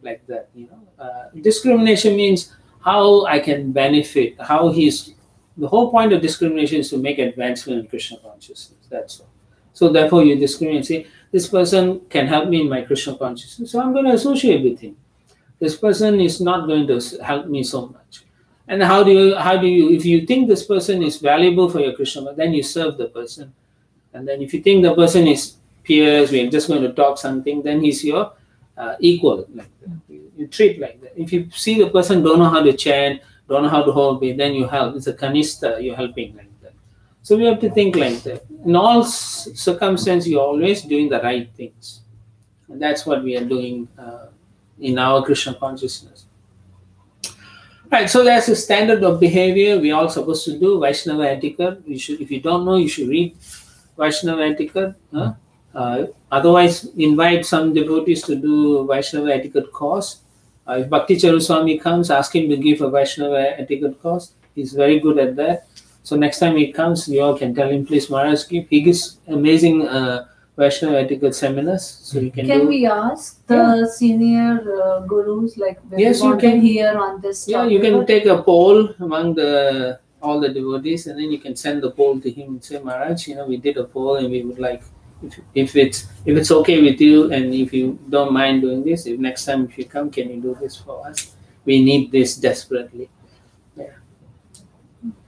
Like that, discrimination means how I can benefit, the whole point of discrimination is to make advancement in Krishna consciousness. That's all. So therefore you discriminate, say, this person can help me in my Krishna consciousness, so I'm going to associate with him. This person is not going to help me so much. And how do you, if you think this person is valuable for your Krishna, then you serve the person. And then if you think the person is peers, we're just going to talk something, then he's your equal. Like that. You treat like that. If you see the person don't know how to chant, don't know how to hold me, then you help. It's a kanistha, you're helping like that. So we have to think like that. In all circumstances, you're always doing the right things. And that's what we are doing in our Krishna consciousness. Right, so there's a standard of behavior we all supposed to do. Vaishnava etiquette. If you don't know, you should read Vaishnava etiquette. Otherwise, invite some devotees to do Vaishnava etiquette course. If Bhakti Charuswami comes, ask him to give a Vaishnava etiquette course. He's very good at that. So next time he comes, you all can tell him, please Maharaj, give. He gives amazing Vaishnava etiquette seminars. So you Can we ask the senior gurus, like, when yes, you can hear on this topic? Yeah, you can take a poll among all the devotees, and then you can send the poll to him and say, Maharaj, we did a poll, and we would like, if it's okay with you, and if you don't mind doing this, if next time if you come, can you do this for us? We need this desperately.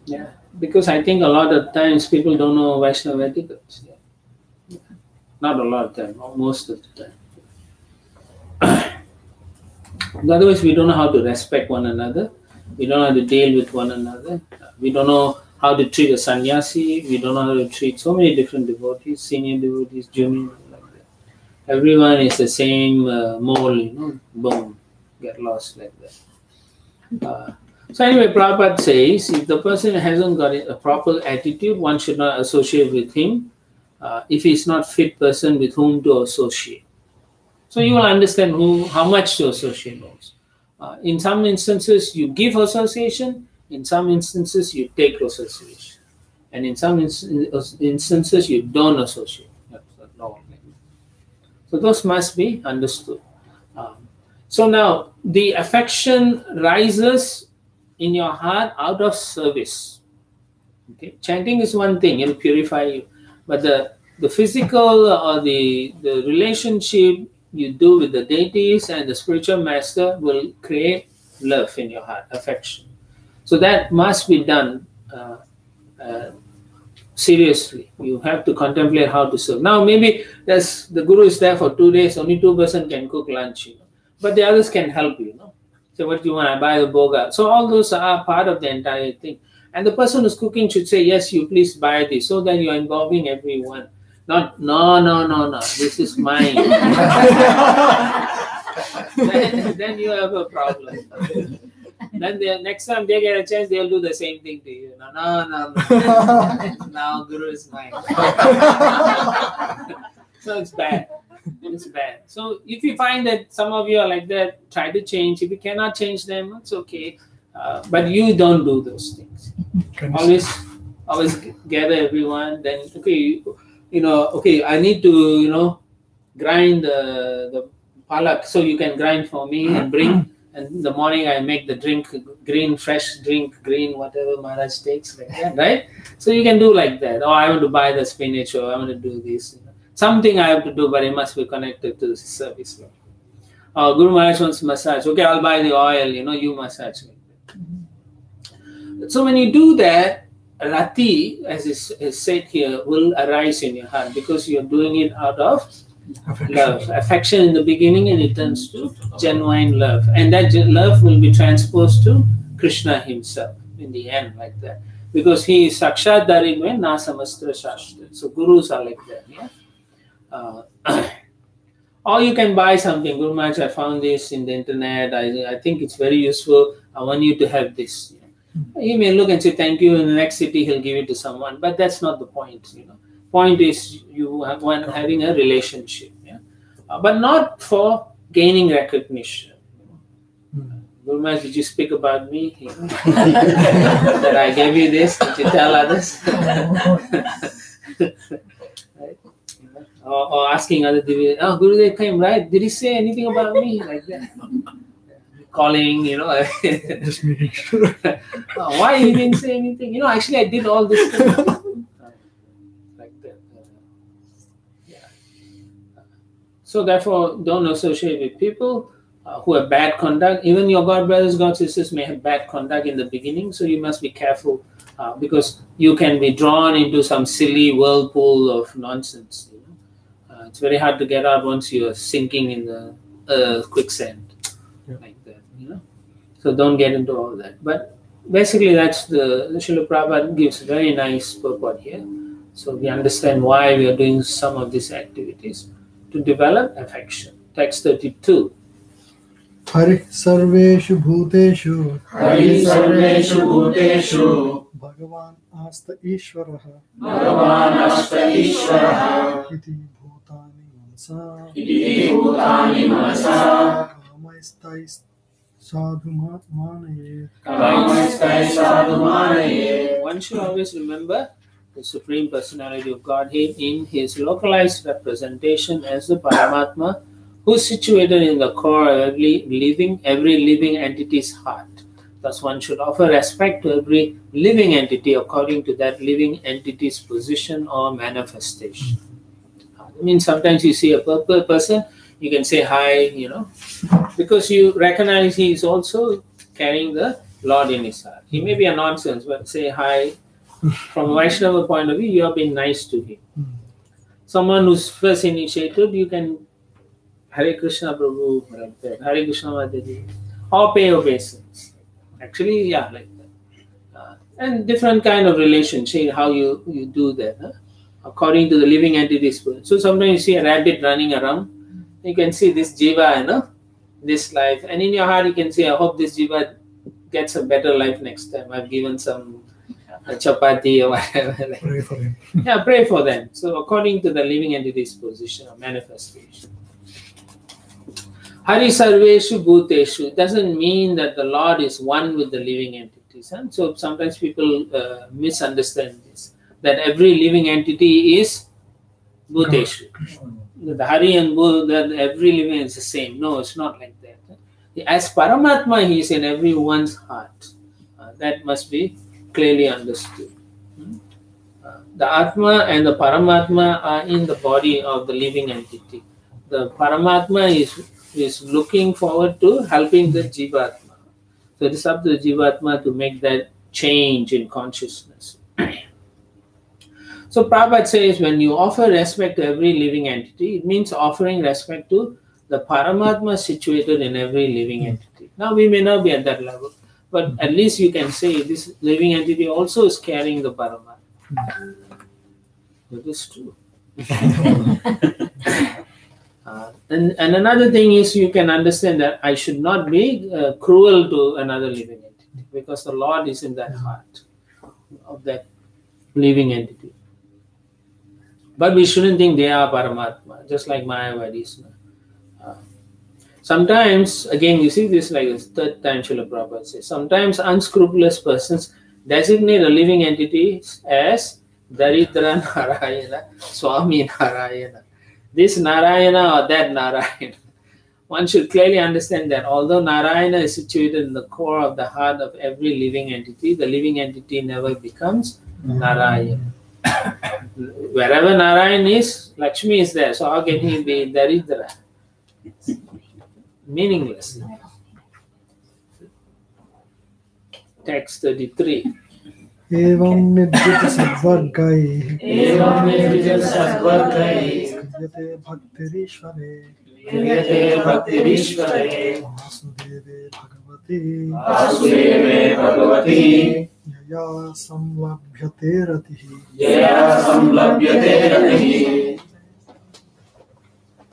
Yeah. Because I think a lot of times people don't know Vaishnava etiquette. Not a lot of time, most of the time. Otherwise, we don't know how to respect one another. We don't know how to deal with one another. We don't know how to treat a sannyasi. We don't know how to treat so many different devotees, senior devotees, junior, like that. Everyone is the same mole, boom, get lost like that. So anyway, Prabhupada says, if the person hasn't got a proper attitude, one should not associate with him if he's not fit person with whom to associate. So you will understand how much to associate also. In some instances, you give association. In some instances, you take association. And in some instances, you don't associate. That's the law. So those must be understood. So now, the affection rises in your heart out of service. Okay, chanting is one thing; it'll purify you. But the physical or the relationship you do with the deities and the spiritual master will create love in your heart, affection. So that must be done seriously. You have to contemplate how to serve. Now maybe the guru is there for 2 days, only 2% can cook lunch, but the others can help you. So what do you want? I buy the boga. So all those are part of the entire thing. And the person who's cooking should say, yes, you please buy this, so that you're involving everyone. Not, no, this is mine. then you have a problem. Then next time they get a chance, they'll do the same thing to you. No. Now Guru is mine. So it's bad. It's bad. So if you find that some of you are like that, try to change. If you cannot change them, it's okay. But you don't do those things. Always gather everyone. Then okay, I need to grind the palak, so you can grind for me and bring. And in the morning I make the drink, fresh drink, whatever Maharaj takes, like that, right? So you can do like that. Oh, I want to buy the spinach, or I want to do this. Something I have to do, but it must be connected to the service. Guru Maharaj wants massage. Okay, I'll buy the oil, you massage. So when you do that, Rati, as is said here, will arise in your heart because you're doing it out of love, affection in the beginning, and it turns to genuine love, and that love will be transposed to Krishna himself in the end, like that, because he is Sakshat Darinve Na Samastra Shastra. So gurus are like that. Or you can buy something. Guru Maharaj, I found this in the internet. I think it's very useful. I want you to have this. He may look and say thank you. In the next city, he'll give it to someone, but that's not the point. Point is you have having a relationship, but not for gaining recognition. Guru Maharaj, did you speak about me? That I gave you this? Did you tell others? Right? Or asking other devotees, oh, Gurudev came, right? Did he say anything about me? Like that. Calling, Just making sure. Why he didn't say anything? Actually I did all this thing. So therefore, don't associate with people who have bad conduct. Even your God brothers, God sisters may have bad conduct in the beginning, so you must be careful because you can be drawn into some silly whirlpool of nonsense. It's very hard to get out once you are sinking in the quicksand, like that. So don't get into all that. But basically, that's the Srila Prabhupada gives very nice purport here. So we understand why we are doing some of these activities. To develop affection. Text 32. Hari sarveshu bhuteshu. Hari sarveshu bhuteshu. Bhagavan asta ishvaraha. Bhagavan asta ishvaraha. Iti bhutani manasa. Iti bhutani manasa. Kamaistais sadhu manaye. Kamaistais sadhu manaye. One should always remember the Supreme Personality of Godhead in his localized representation as the Paramatma, who is situated in the core of every living entity's heart. Thus, one should offer respect to every living entity according to that living entity's position or manifestation. I mean, sometimes you see a purple person, you can say hi, because you recognize he is also carrying the Lord in his heart. He may be a nonsense, but say hi. From a Vaishnava point of view, you have been nice to him. Someone who's first initiated, you can Hare Krishna Prabhu, like that, Hare Krishna Mataji, or pay obeisance. Actually, like that. And different kind of relationship, how you do that, according to the living entity's. So sometimes you see a rabbit running around, you can see this jiva, this life, and in your heart you can say, I hope this jiva gets a better life next time. I've given some chapati or whatever. Pray for him. Yeah, pray for them. So according to the living entity's position or manifestation. Hari Sarveshu Bhuteshu. It doesn't mean that the Lord is one with the living entities. Huh? So sometimes people misunderstand this. That every living entity is Bhuteshu. The Hari and Bhu, that every living is the same. No, it's not like that. As Paramatma, he is in everyone's heart. That must be clearly understood. The Atma and the Paramatma are in the body of the living entity. The Paramatma is looking forward to helping the Jivatma. So it is up to the Jivatma to make that change in consciousness. So Prabhupada says when you offer respect to every living entity, it means offering respect to the Paramatma situated in every living entity. Now we may not be at that level, but at least you can say this living entity also is carrying the Paramatma. That is true. And another thing is you can understand that I should not be cruel to another living entity because the Lord is in that heart of that living entity. But we shouldn't think they are Paramatma, just like Mayavadis. Sometimes, again, you see this like the third time Srila Prabhupada says, sometimes unscrupulous persons designate a living entity as Daridra Narayana, Swami Narayana. This Narayana or that Narayana. One should clearly understand that although Narayana is situated in the core of the heart of every living entity, the living entity never becomes Narayana. Wherever Narayana is, Lakshmi is there. So how can he be Daridra? Meaningless. Text 33. Evam nidjita sadvargai Kriyate bhaktirishvare Vasudeve Bhagavati Yaya samlabhyate ratihi.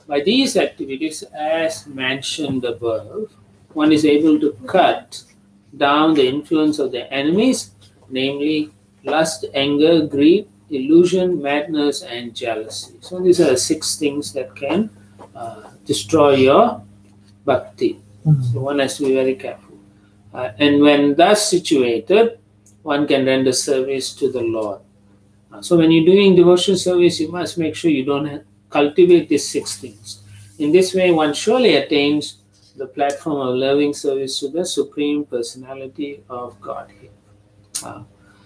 By these activities, as mentioned above, one is able to cut down the influence of the enemies, namely lust, anger, greed, illusion, madness, and jealousy. So these are 6 things that can destroy your bhakti. So one has to be very careful. And when thus situated, one can render service to the Lord. So when you're doing devotional service, you must make sure you don't cultivate these 6 things. In this way, one surely attains the platform of loving service to the Supreme Personality of Godhead.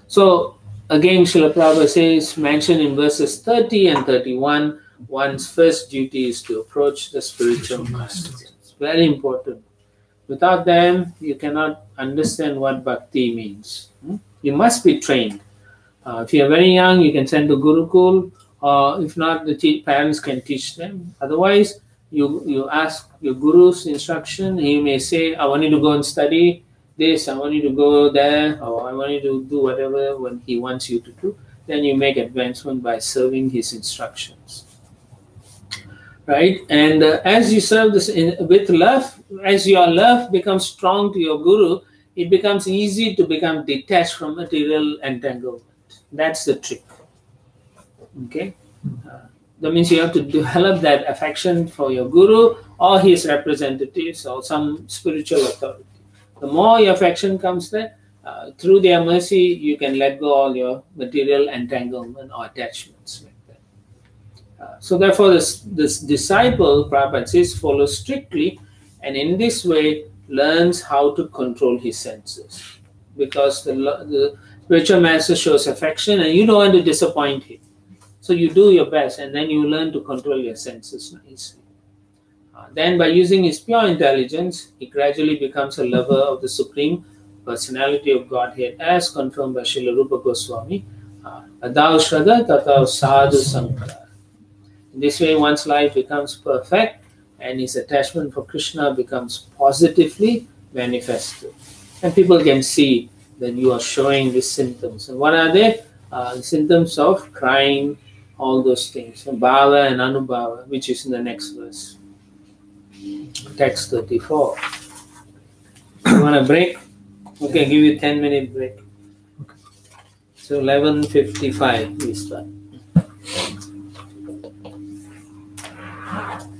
So again, Srila Prabhupada says, mentioned in verses 30 and 31, one's first duty is to approach the spiritual masters. It's very important. Without them, you cannot understand what bhakti means. You must be trained. If you are very young, you can send to Gurukul, or if not, the parents can teach them. Otherwise, you ask your guru's instruction. He may say, I want you to go and study this, I want you to go there, or I want you to do whatever when he wants you to do. Then you make advancement by serving his instructions. Right? And as you serve this with love, as your love becomes strong to your guru, it becomes easy to become detached from material entanglement. That's the trick. Okay? That means you have to develop that affection for your guru or his representatives or some spiritual authority. The more your affection comes there, through their mercy, you can let go all your material entanglement or attachments like that. So therefore, this disciple, Prabhupada says, follows strictly and in this way learns how to control his senses. Because the spiritual master shows affection and you don't want to disappoint him. So you do your best and then you learn to control your senses nicely. Then by using his pure intelligence, he gradually becomes a lover of the Supreme Personality of Godhead as confirmed by Srila Rupa Goswami. Adau Shraddha Tatau Sadhu Sankara. In this way, one's life becomes perfect and his attachment for Krishna becomes positively manifested. And people can see that you are showing these symptoms. And what are they? Symptoms of crying, all those things. Bhava and Anubhava, which is in the next verse. Text 34. You want a break? Okay, give you 10-minute break. Okay. So 11:55 we start.